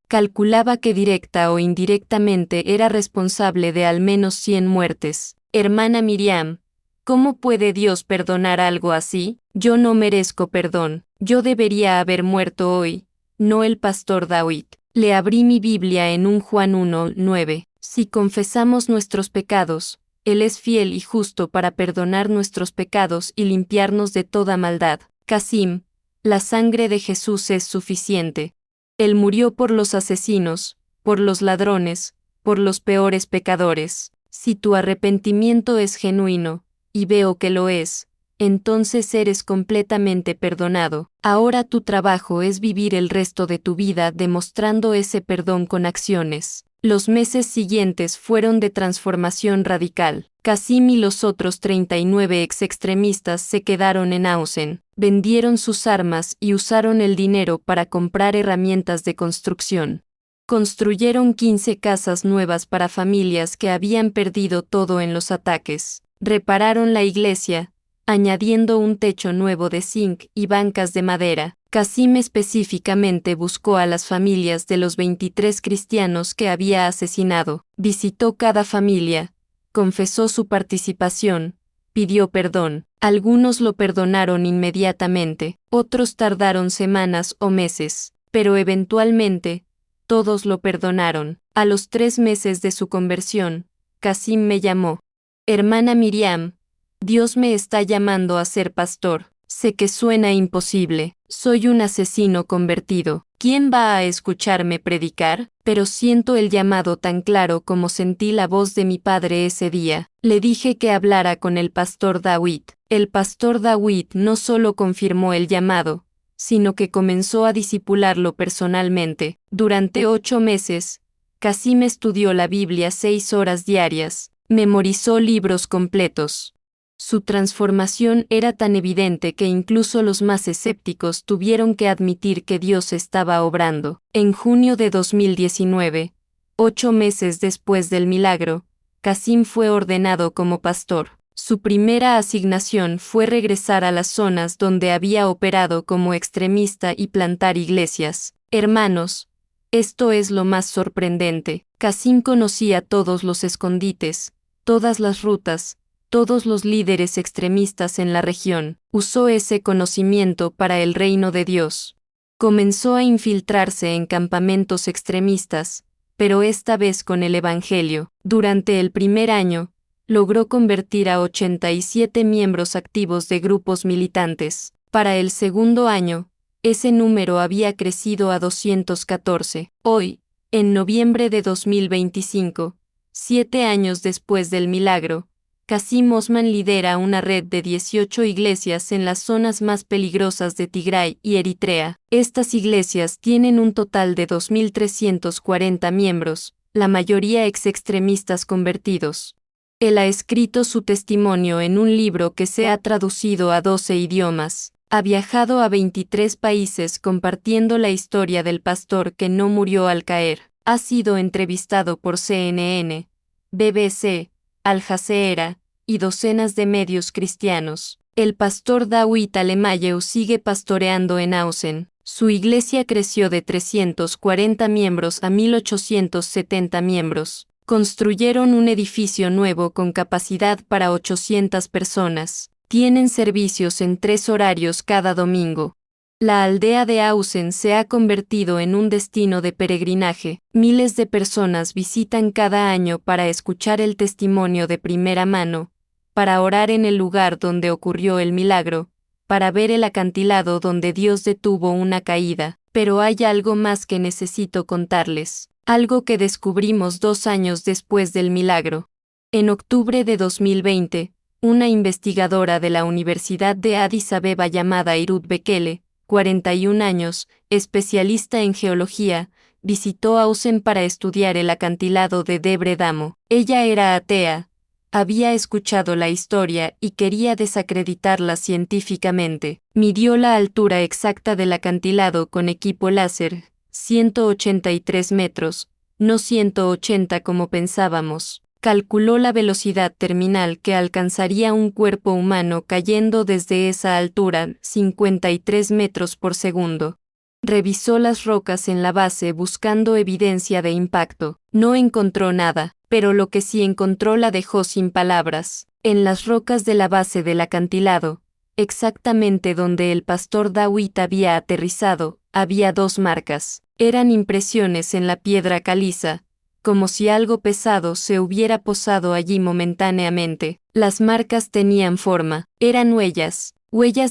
Calculaba que directa o indirectamente era responsable de al menos 100 muertes. Hermana Miriam, ¿cómo puede Dios perdonar algo así? Yo no merezco perdón. Yo debería haber muerto hoy, no el pastor David. Le abrí mi Biblia en un Juan 1:9. Si confesamos nuestros pecados, Él es fiel y justo para perdonar nuestros pecados y limpiarnos de toda maldad. Casim, la sangre de Jesús es suficiente. Él murió por los asesinos, por los ladrones, por los peores pecadores. Si tu arrepentimiento es genuino, y veo que lo es, entonces eres completamente perdonado. Ahora tu trabajo es vivir el resto de tu vida demostrando ese perdón con acciones. Los meses siguientes fueron de transformación radical. Casim y los otros 39 extremistas se quedaron en Ausen, vendieron sus armas y usaron el dinero para comprar herramientas de construcción. Construyeron 15 casas nuevas para familias que habían perdido todo en los ataques. Repararon la iglesia, añadiendo un techo nuevo de zinc y bancas de madera. Casim específicamente buscó a las familias de los 23 cristianos que había asesinado, visitó cada familia, confesó su participación, pidió perdón. Algunos lo perdonaron inmediatamente, otros tardaron semanas o meses, pero eventualmente, todos lo perdonaron. A los 3 meses de su conversión, Casim me llamó. Hermana Miriam, Dios me está llamando a ser pastor. Sé que suena imposible, soy un asesino convertido. ¿Quién va a escucharme predicar? Pero siento el llamado tan claro como sentí la voz de mi padre ese día. Le dije que hablara con el pastor David. El pastor David no solo confirmó el llamado, sino que comenzó a discipularlo personalmente. Durante 8 meses, Casim estudió la Biblia 6 horas diarias, memorizó libros completos. Su transformación era tan evidente que incluso los más escépticos tuvieron que admitir que Dios estaba obrando. En junio de 2019, 8 meses después del milagro, Casim fue ordenado como pastor. Su primera asignación fue regresar a las zonas donde había operado como extremista y plantar iglesias. Hermanos, esto es lo más sorprendente. Casim conocía todos los escondites, todas las rutas, todos los líderes extremistas en la región. Usó ese conocimiento para el reino de Dios. Comenzó a infiltrarse en campamentos extremistas, pero esta vez con el Evangelio. Durante el primer año, logró convertir a 87 miembros activos de grupos militantes. Para el segundo año, ese número había crecido a 214. Hoy, en noviembre de 2025, 7 años después del milagro, Casim Osman lidera una red de 18 iglesias en las zonas más peligrosas de Tigray y Eritrea. Estas iglesias tienen un total de 2.340 miembros, la mayoría extremistas convertidos. Él ha escrito su testimonio en un libro que se ha traducido a 12 idiomas. Ha viajado a 23 países compartiendo la historia del pastor que no murió al caer. Ha sido entrevistado por CNN, BBC, Al Jazeera, y docenas de medios cristianos. El pastor David Alemayehu sigue pastoreando en Ausen. Su iglesia creció de 340 miembros a 1.870 miembros. Construyeron un edificio nuevo con capacidad para 800 personas. Tienen servicios en 3 horarios cada domingo. La aldea de Ausen se ha convertido en un destino de peregrinaje. Miles de personas visitan cada año para escuchar el testimonio de primera mano, para orar en el lugar donde ocurrió el milagro, para ver el acantilado donde Dios detuvo una caída. Pero hay algo más que necesito contarles, algo que descubrimos 2 años después del milagro. En octubre de 2020, una investigadora de la Universidad de Addis Abeba llamada Irut Bekele, 41 años, especialista en geología, visitó Ausen para estudiar el acantilado de Debre Damo. Ella era atea, había escuchado la historia y quería desacreditarla científicamente. Midió la altura exacta del acantilado con equipo láser, 183 metros, no 180 como pensábamos. Calculó la velocidad terminal que alcanzaría un cuerpo humano cayendo desde esa altura, 53 metros por segundo. Revisó las rocas en la base buscando evidencia de impacto. No encontró nada, pero lo que sí encontró la dejó sin palabras. En las rocas de la base del acantilado, exactamente donde el pastor Dawitt había aterrizado, había 2 marcas. Eran impresiones en la piedra caliza, como si algo pesado se hubiera posado allí momentáneamente. Las marcas tenían forma, eran huellas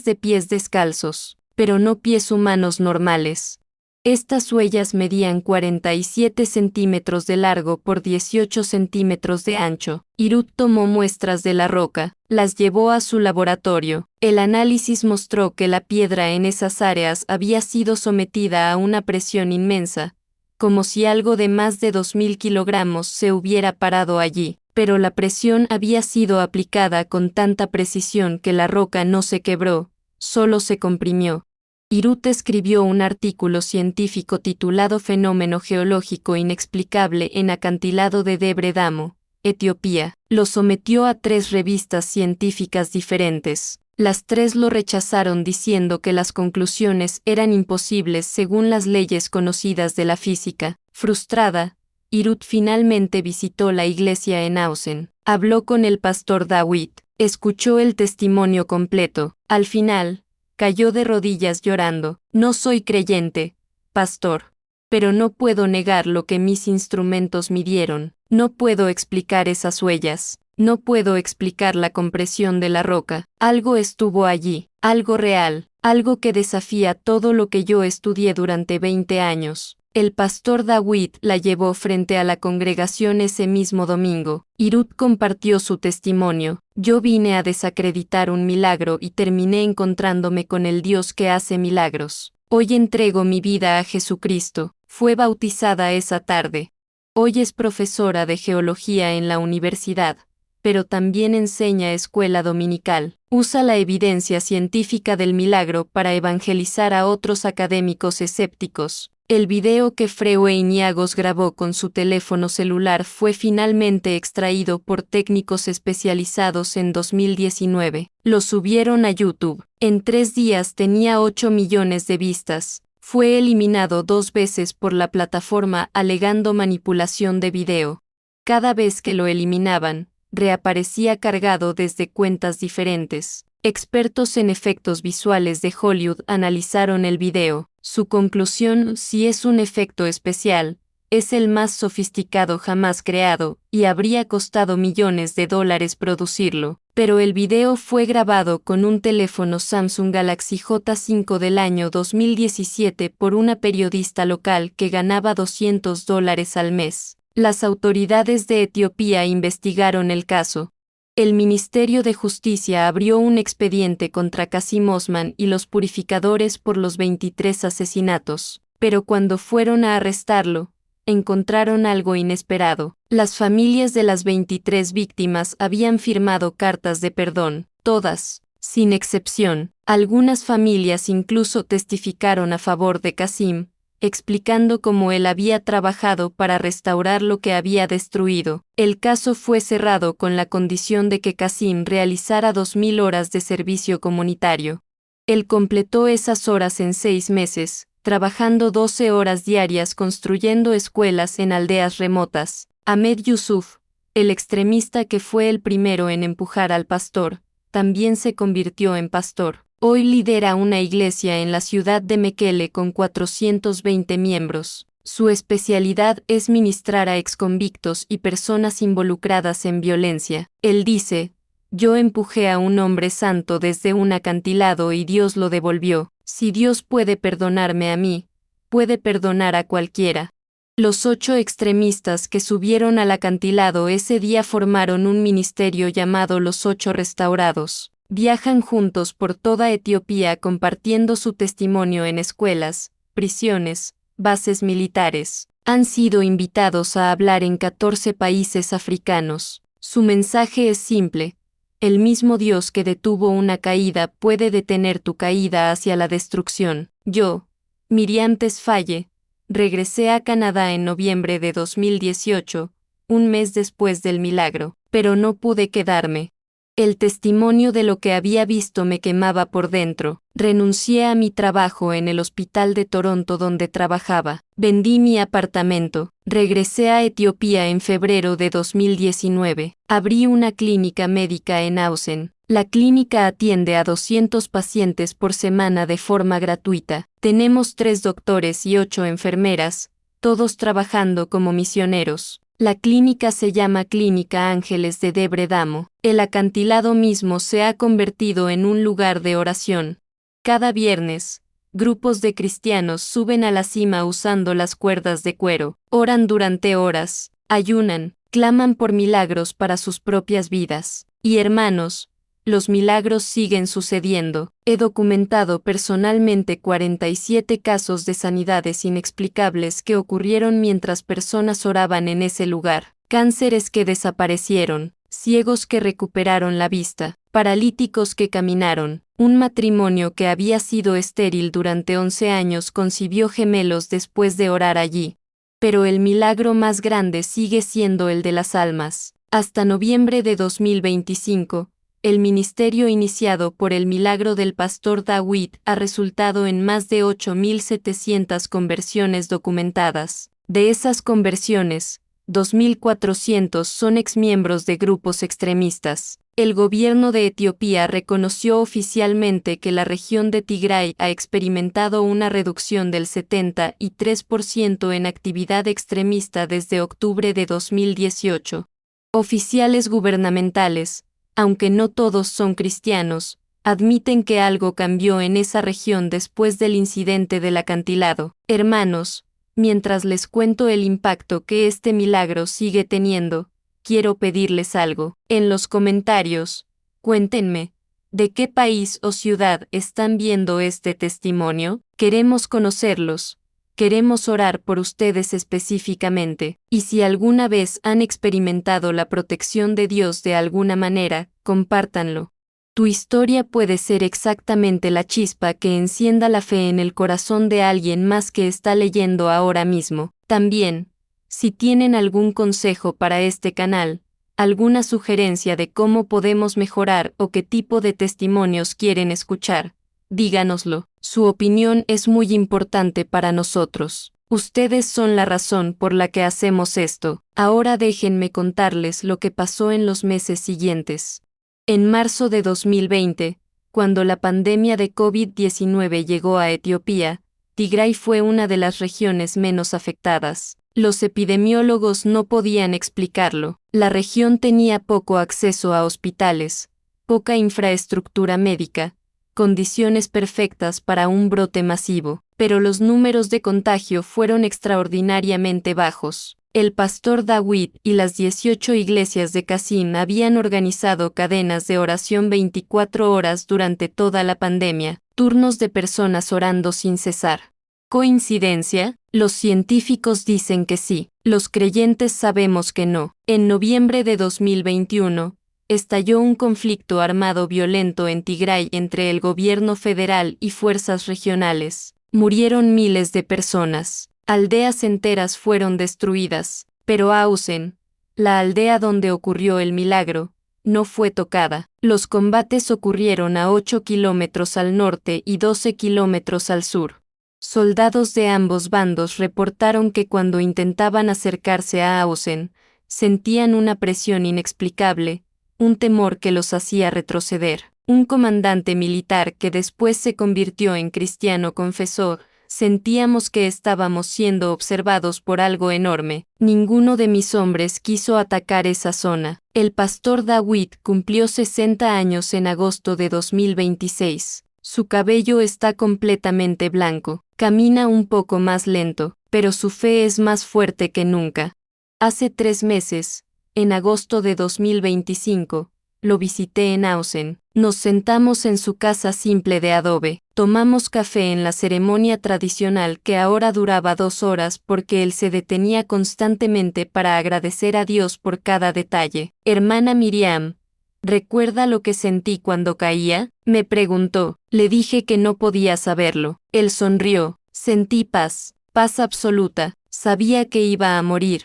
de pies descalzos, pero no pies humanos normales. Estas huellas medían 47 centímetros de largo por 18 centímetros de ancho. Hirut tomó muestras de la roca, las llevó a su laboratorio. El análisis mostró que la piedra en esas áreas había sido sometida a una presión inmensa, como si algo de más de 2000 kilogramos se hubiera parado allí, pero la presión había sido aplicada con tanta precisión que la roca no se quebró, solo se comprimió. Hirut escribió un artículo científico titulado Fenómeno geológico inexplicable en acantilado de Debre Damo, Etiopía. Lo sometió a 3 revistas científicas diferentes. Las 3 lo rechazaron diciendo que las conclusiones eran imposibles según las leyes conocidas de la física. Frustrada, Hirut finalmente visitó la iglesia en Ausen. Habló con el pastor Dawitt, escuchó el testimonio completo. Al final, cayó de rodillas llorando. No soy creyente, pastor, pero no puedo negar lo que mis instrumentos midieron. No puedo explicar esas huellas. No puedo explicar la compresión de la roca. Algo estuvo allí, algo real, algo que desafía todo lo que yo estudié durante 20 años. El pastor Dawitt la llevó frente a la congregación ese mismo domingo. Hirut compartió su testimonio. Yo vine a desacreditar un milagro y terminé encontrándome con el Dios que hace milagros. Hoy entrego mi vida a Jesucristo. Fue bautizada esa tarde. Hoy es profesora de geología en la universidad, pero también enseña escuela dominical. Usa la evidencia científica del milagro para evangelizar a otros académicos escépticos. El video que Freue-Iniagos grabó con su teléfono celular fue finalmente extraído por técnicos especializados en 2019. Lo subieron a YouTube. En 3 días tenía 8 millones de vistas. Fue eliminado 2 veces por la plataforma alegando manipulación de video. Cada vez que lo eliminaban, reaparecía cargado desde cuentas diferentes. Expertos en efectos visuales de Hollywood analizaron el video. Su conclusión, si es un efecto especial, es el más sofisticado jamás creado, y habría costado millones de dólares producirlo. Pero el video fue grabado con un teléfono Samsung Galaxy J5 del año 2017 por una periodista local que ganaba $200 al mes. Las autoridades de Etiopía investigaron el caso. El Ministerio de Justicia abrió un expediente contra Qasim Osman y los purificadores por los 23 asesinatos, pero cuando fueron a arrestarlo, encontraron algo inesperado. Las familias de las 23 víctimas habían firmado cartas de perdón, todas, sin excepción. Algunas familias incluso testificaron a favor de Qasim, explicando cómo él había trabajado para restaurar lo que había destruido. El caso fue cerrado con la condición de que Qasim realizara 2000 horas de servicio comunitario. Él completó esas horas en 6 meses, trabajando 12 horas diarias construyendo escuelas en aldeas remotas. Ahmed Yusuf, el extremista que fue el primero en empujar al pastor, también se convirtió en pastor. Hoy lidera una iglesia en la ciudad de Mekele con 420 miembros. Su especialidad es ministrar a exconvictos y personas involucradas en violencia. Él dice: yo empujé a un hombre santo desde un acantilado y Dios lo devolvió. Si Dios puede perdonarme a mí, puede perdonar a cualquiera. Los 8 extremistas que subieron al acantilado ese día formaron un ministerio llamado Los 8 Restaurados. Viajan juntos por toda Etiopía compartiendo su testimonio en escuelas, prisiones, bases militares. Han sido invitados a hablar en 14 países africanos. Su mensaje es simple: el mismo Dios que detuvo una caída puede detener tu caída hacia la destrucción. Yo, Miriam Tesfaye, regresé a Canadá en noviembre de 2018, un mes después del milagro, pero no pude quedarme. El testimonio de lo que había visto me quemaba por dentro. Renuncié a mi trabajo en el hospital de Toronto donde trabajaba. Vendí mi apartamento. Regresé a Etiopía en febrero de 2019. Abrí una clínica médica en Ausen. La clínica atiende a 200 pacientes por semana de forma gratuita. Tenemos 3 doctores y 8 enfermeras, todos trabajando como misioneros. La clínica se llama Clínica Ángeles de Debre Damo. El acantilado mismo se ha convertido en un lugar de oración. Cada viernes, grupos de cristianos suben a la cima usando las cuerdas de cuero, oran durante horas, ayunan, claman por milagros para sus propias vidas. Y hermanos, los milagros siguen sucediendo. He documentado personalmente 47 casos de sanidades inexplicables que ocurrieron mientras personas oraban en ese lugar. Cánceres que desaparecieron, ciegos que recuperaron la vista, paralíticos que caminaron. Un matrimonio que había sido estéril durante 11 años concibió gemelos después de orar allí. Pero el milagro más grande sigue siendo el de las almas. Hasta noviembre de 2025, el ministerio iniciado por el milagro del pastor David ha resultado en más de 8.700 conversiones documentadas. De esas conversiones, 2.400 son exmiembros de grupos extremistas. El gobierno de Etiopía reconoció oficialmente que la región de Tigray ha experimentado una reducción del 73% en actividad extremista desde octubre de 2018. Oficiales gubernamentales, aunque no todos son cristianos, admiten que algo cambió en esa región después del incidente del acantilado. Hermanos, mientras les cuento el impacto que este milagro sigue teniendo, quiero pedirles algo. En los comentarios, cuéntenme, ¿de qué país o ciudad están viendo este testimonio? Queremos conocerlos. Queremos orar por ustedes específicamente, y si alguna vez han experimentado la protección de Dios de alguna manera, compártanlo. Tu historia puede ser exactamente la chispa que encienda la fe en el corazón de alguien más que está leyendo ahora mismo. También, si tienen algún consejo para este canal, alguna sugerencia de cómo podemos mejorar o qué tipo de testimonios quieren escuchar, díganoslo. Su opinión es muy importante para nosotros. Ustedes son la razón por la que hacemos esto. Ahora déjenme contarles lo que pasó en los meses siguientes. En marzo de 2020, cuando la pandemia de COVID-19 llegó a Etiopía, Tigray fue una de las regiones menos afectadas. Los epidemiólogos no podían explicarlo. La región tenía poco acceso a hospitales, poca infraestructura médica, condiciones perfectas para un brote masivo, pero los números de contagio fueron extraordinariamente bajos. El pastor David y las 18 iglesias de Qasim habían organizado cadenas de oración 24 horas durante toda la pandemia, turnos de personas orando sin cesar. ¿Coincidencia? Los científicos dicen que sí, los creyentes sabemos que no. En noviembre de 2021, estalló un conflicto armado violento en Tigray entre el gobierno federal y fuerzas regionales. Murieron miles de personas. Aldeas enteras fueron destruidas, pero Ausen, la aldea donde ocurrió el milagro, no fue tocada. Los combates ocurrieron a 8 kilómetros al norte y 12 kilómetros al sur. Soldados de ambos bandos reportaron que cuando intentaban acercarse a Ausen, sentían una presión inexplicable, un temor que los hacía retroceder. Un comandante militar que después se convirtió en cristiano confesó: sentíamos que estábamos siendo observados por algo enorme. Ninguno de mis hombres quiso atacar esa zona. El pastor David cumplió 60 años en agosto de 2026. Su cabello está completamente blanco. Camina un poco más lento, pero su fe es más fuerte que nunca. Hace 3 meses, en agosto de 2025, lo visité en Ausen. Nos sentamos en su casa simple de adobe. Tomamos café en la ceremonia tradicional que ahora duraba 2 horas porque él se detenía constantemente para agradecer a Dios por cada detalle. Hermana Miriam, ¿recuerda lo que sentí cuando caía? Me preguntó. Le dije que no podía saberlo. Él sonrió. Sentí paz, paz absoluta. Sabía que iba a morir,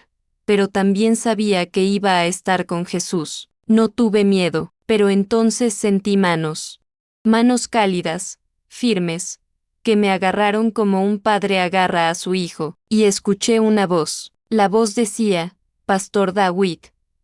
pero también sabía que iba a estar con Jesús. No tuve miedo, pero entonces sentí manos cálidas, firmes, que me agarraron como un padre agarra a su hijo, y escuché una voz. La voz decía: Pastor David,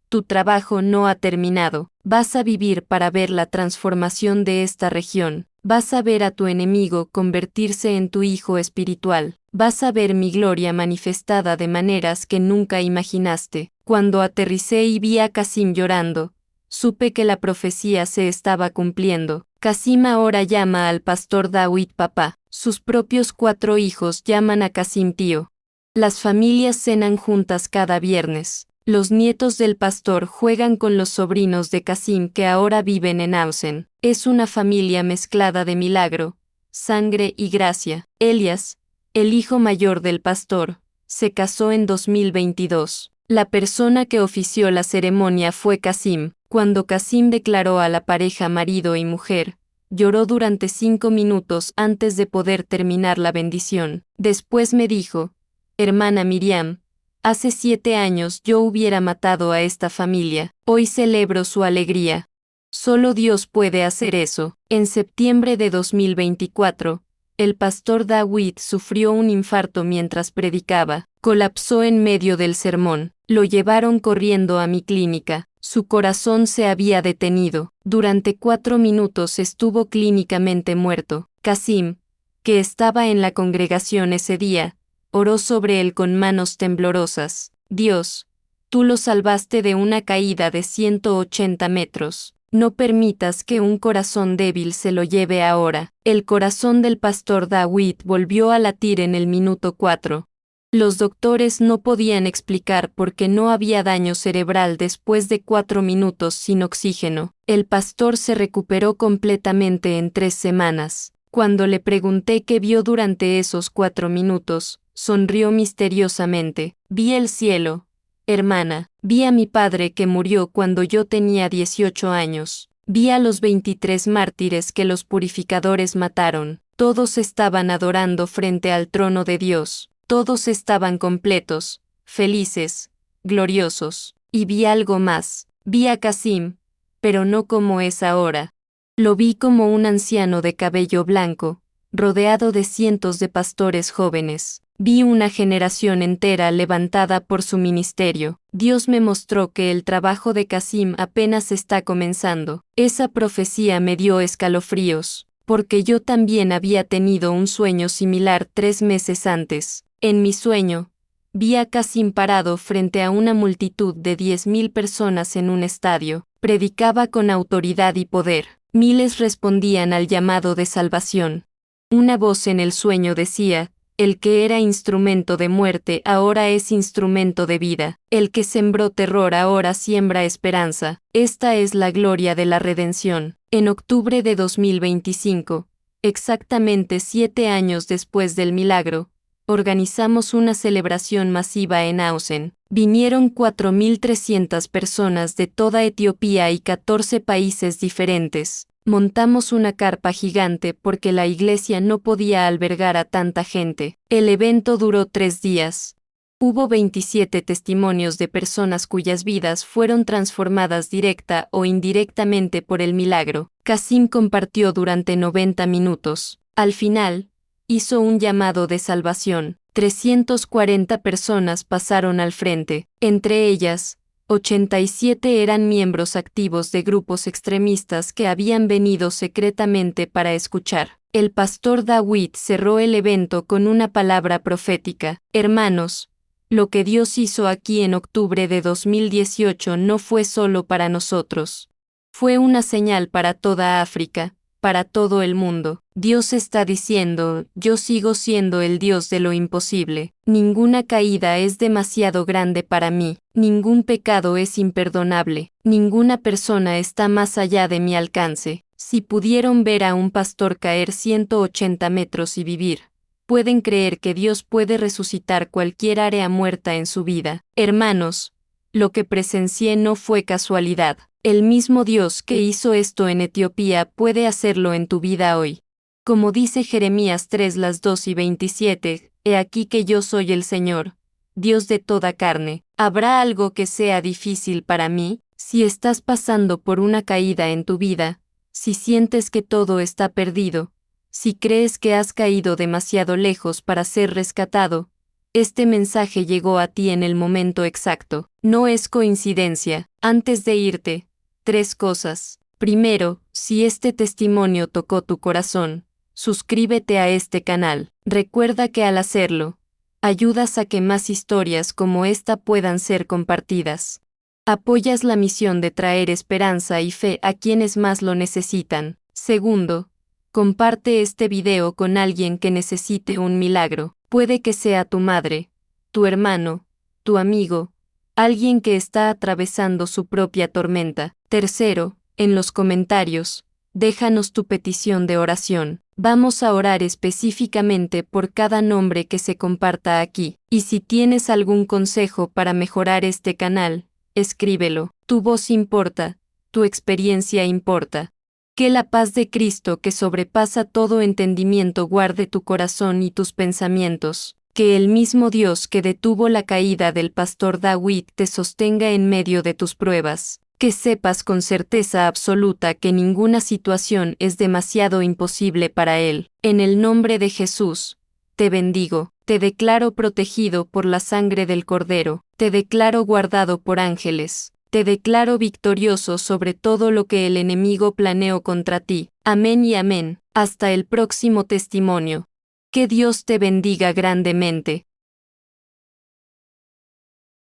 tu trabajo no ha terminado, vas a vivir para ver la transformación de esta región, vas a ver a tu enemigo convertirse en tu hijo espiritual, vas a ver mi gloria manifestada de maneras que nunca imaginaste. Cuando aterricé y vi a Kasim llorando, supe que la profecía se estaba cumpliendo. Kasim ahora llama al pastor David papá, sus propios 4 hijos llaman a Kasim tío. Las familias cenan juntas cada viernes. Los nietos del pastor juegan con los sobrinos de Kasim que ahora viven en Ausen. Es una familia mezclada de milagro, sangre y gracia. Elias, el hijo mayor del pastor, se casó en 2022. La persona que ofició la ceremonia fue Kasim. Cuando Kasim declaró a la pareja marido y mujer, lloró durante 5 minutos antes de poder terminar la bendición. Después me dijo: Hermana Miriam, hace 7 años yo hubiera matado a esta familia, hoy celebro su alegría. Solo Dios puede hacer eso. En septiembre de 2024, el pastor David sufrió un infarto mientras predicaba, colapsó en medio del sermón, lo llevaron corriendo a mi clínica, su corazón se había detenido, durante 4 minutos estuvo clínicamente muerto. Kasim, que estaba en la congregación ese día, oró sobre él con manos temblorosas. Dios, tú lo salvaste de una caída de 180 metros. No permitas que un corazón débil se lo lleve ahora. El corazón del pastor David volvió a latir en el minuto 4. Los doctores no podían explicar por qué no había daño cerebral después de 4 minutos sin oxígeno. El pastor se recuperó completamente en 3 semanas. Cuando le pregunté qué vio durante esos 4 minutos, sonrió misteriosamente. Vi el cielo, hermana. Vi a mi padre que murió cuando yo tenía 18 años. Vi a los 23 mártires que los purificadores mataron. Todos estaban adorando frente al trono de Dios. Todos estaban completos, felices, gloriosos. Y vi algo más. Vi a Kasim, pero no como es ahora. Lo vi como un anciano de cabello blanco, rodeado de cientos de pastores jóvenes. Vi una generación entera levantada por su ministerio. Dios me mostró que el trabajo de Kasim apenas está comenzando. Esa profecía me dio escalofríos, porque yo también había tenido un sueño similar 3 meses antes. En mi sueño, vi a Kasim parado frente a una multitud de 10.000 personas en un estadio. Predicaba con autoridad y poder. Miles respondían al llamado de salvación. Una voz en el sueño decía: el que era instrumento de muerte ahora es instrumento de vida. El que sembró terror ahora siembra esperanza. Esta es la gloria de la redención. En octubre de 2025, exactamente 7 años después del milagro, organizamos una celebración masiva en Ausen. Vinieron 4.300 personas de toda Etiopía y 14 países diferentes. Montamos una carpa gigante porque la iglesia no podía albergar a tanta gente. El evento duró 3 días. Hubo 27 testimonios de personas cuyas vidas fueron transformadas directa o indirectamente por el milagro. Kasim compartió durante 90 minutos. Al final, hizo un llamado de salvación. 340 personas pasaron al frente. Entre ellas, 87 eran miembros activos de grupos extremistas que habían venido secretamente para escuchar. El pastor David cerró el evento con una palabra profética: hermanos, lo que Dios hizo aquí en octubre de 2018 no fue solo para nosotros. Fue una señal para toda África, para todo el mundo. Dios está diciendo: yo sigo siendo el Dios de lo imposible. Ninguna caída es demasiado grande para mí, ningún pecado es imperdonable, ninguna persona está más allá de mi alcance. Si pudieron ver a un pastor caer 180 metros y vivir, pueden creer que Dios puede resucitar cualquier área muerta en su vida. Hermanos, lo que presencié no fue casualidad. El mismo Dios que hizo esto en Etiopía puede hacerlo en tu vida hoy. Como dice Jeremías 3:2 y 27, he aquí que yo soy el Señor, Dios de toda carne, ¿habrá algo que sea difícil para mí? Si estás pasando por una caída en tu vida, si sientes que todo está perdido, si crees que has caído demasiado lejos para ser rescatado, este mensaje llegó a ti en el momento exacto. No es coincidencia. Antes de irte, 3 cosas. Primero, si este testimonio tocó tu corazón, suscríbete a este canal. Recuerda que al hacerlo, ayudas a que más historias como esta puedan ser compartidas. Apoyas la misión de traer esperanza y fe a quienes más lo necesitan. Segundo, comparte este video con alguien que necesite un milagro. Puede que sea tu madre, tu hermano, tu amigo, alguien que está atravesando su propia tormenta. Tercero, en los comentarios, déjanos tu petición de oración. Vamos a orar específicamente por cada nombre que se comparta aquí. Y si tienes algún consejo para mejorar este canal, escríbelo. Tu voz importa, tu experiencia importa. Que la paz de Cristo que sobrepasa todo entendimiento guarde tu corazón y tus pensamientos. Que el mismo Dios que detuvo la caída del pastor David te sostenga en medio de tus pruebas. Que sepas con certeza absoluta que ninguna situación es demasiado imposible para Él. En el nombre de Jesús, te bendigo, te declaro protegido por la sangre del Cordero, te declaro guardado por ángeles. Te declaro victorioso sobre todo lo que el enemigo planeó contra ti. Amén y amén. Hasta el próximo testimonio. Que Dios te bendiga grandemente.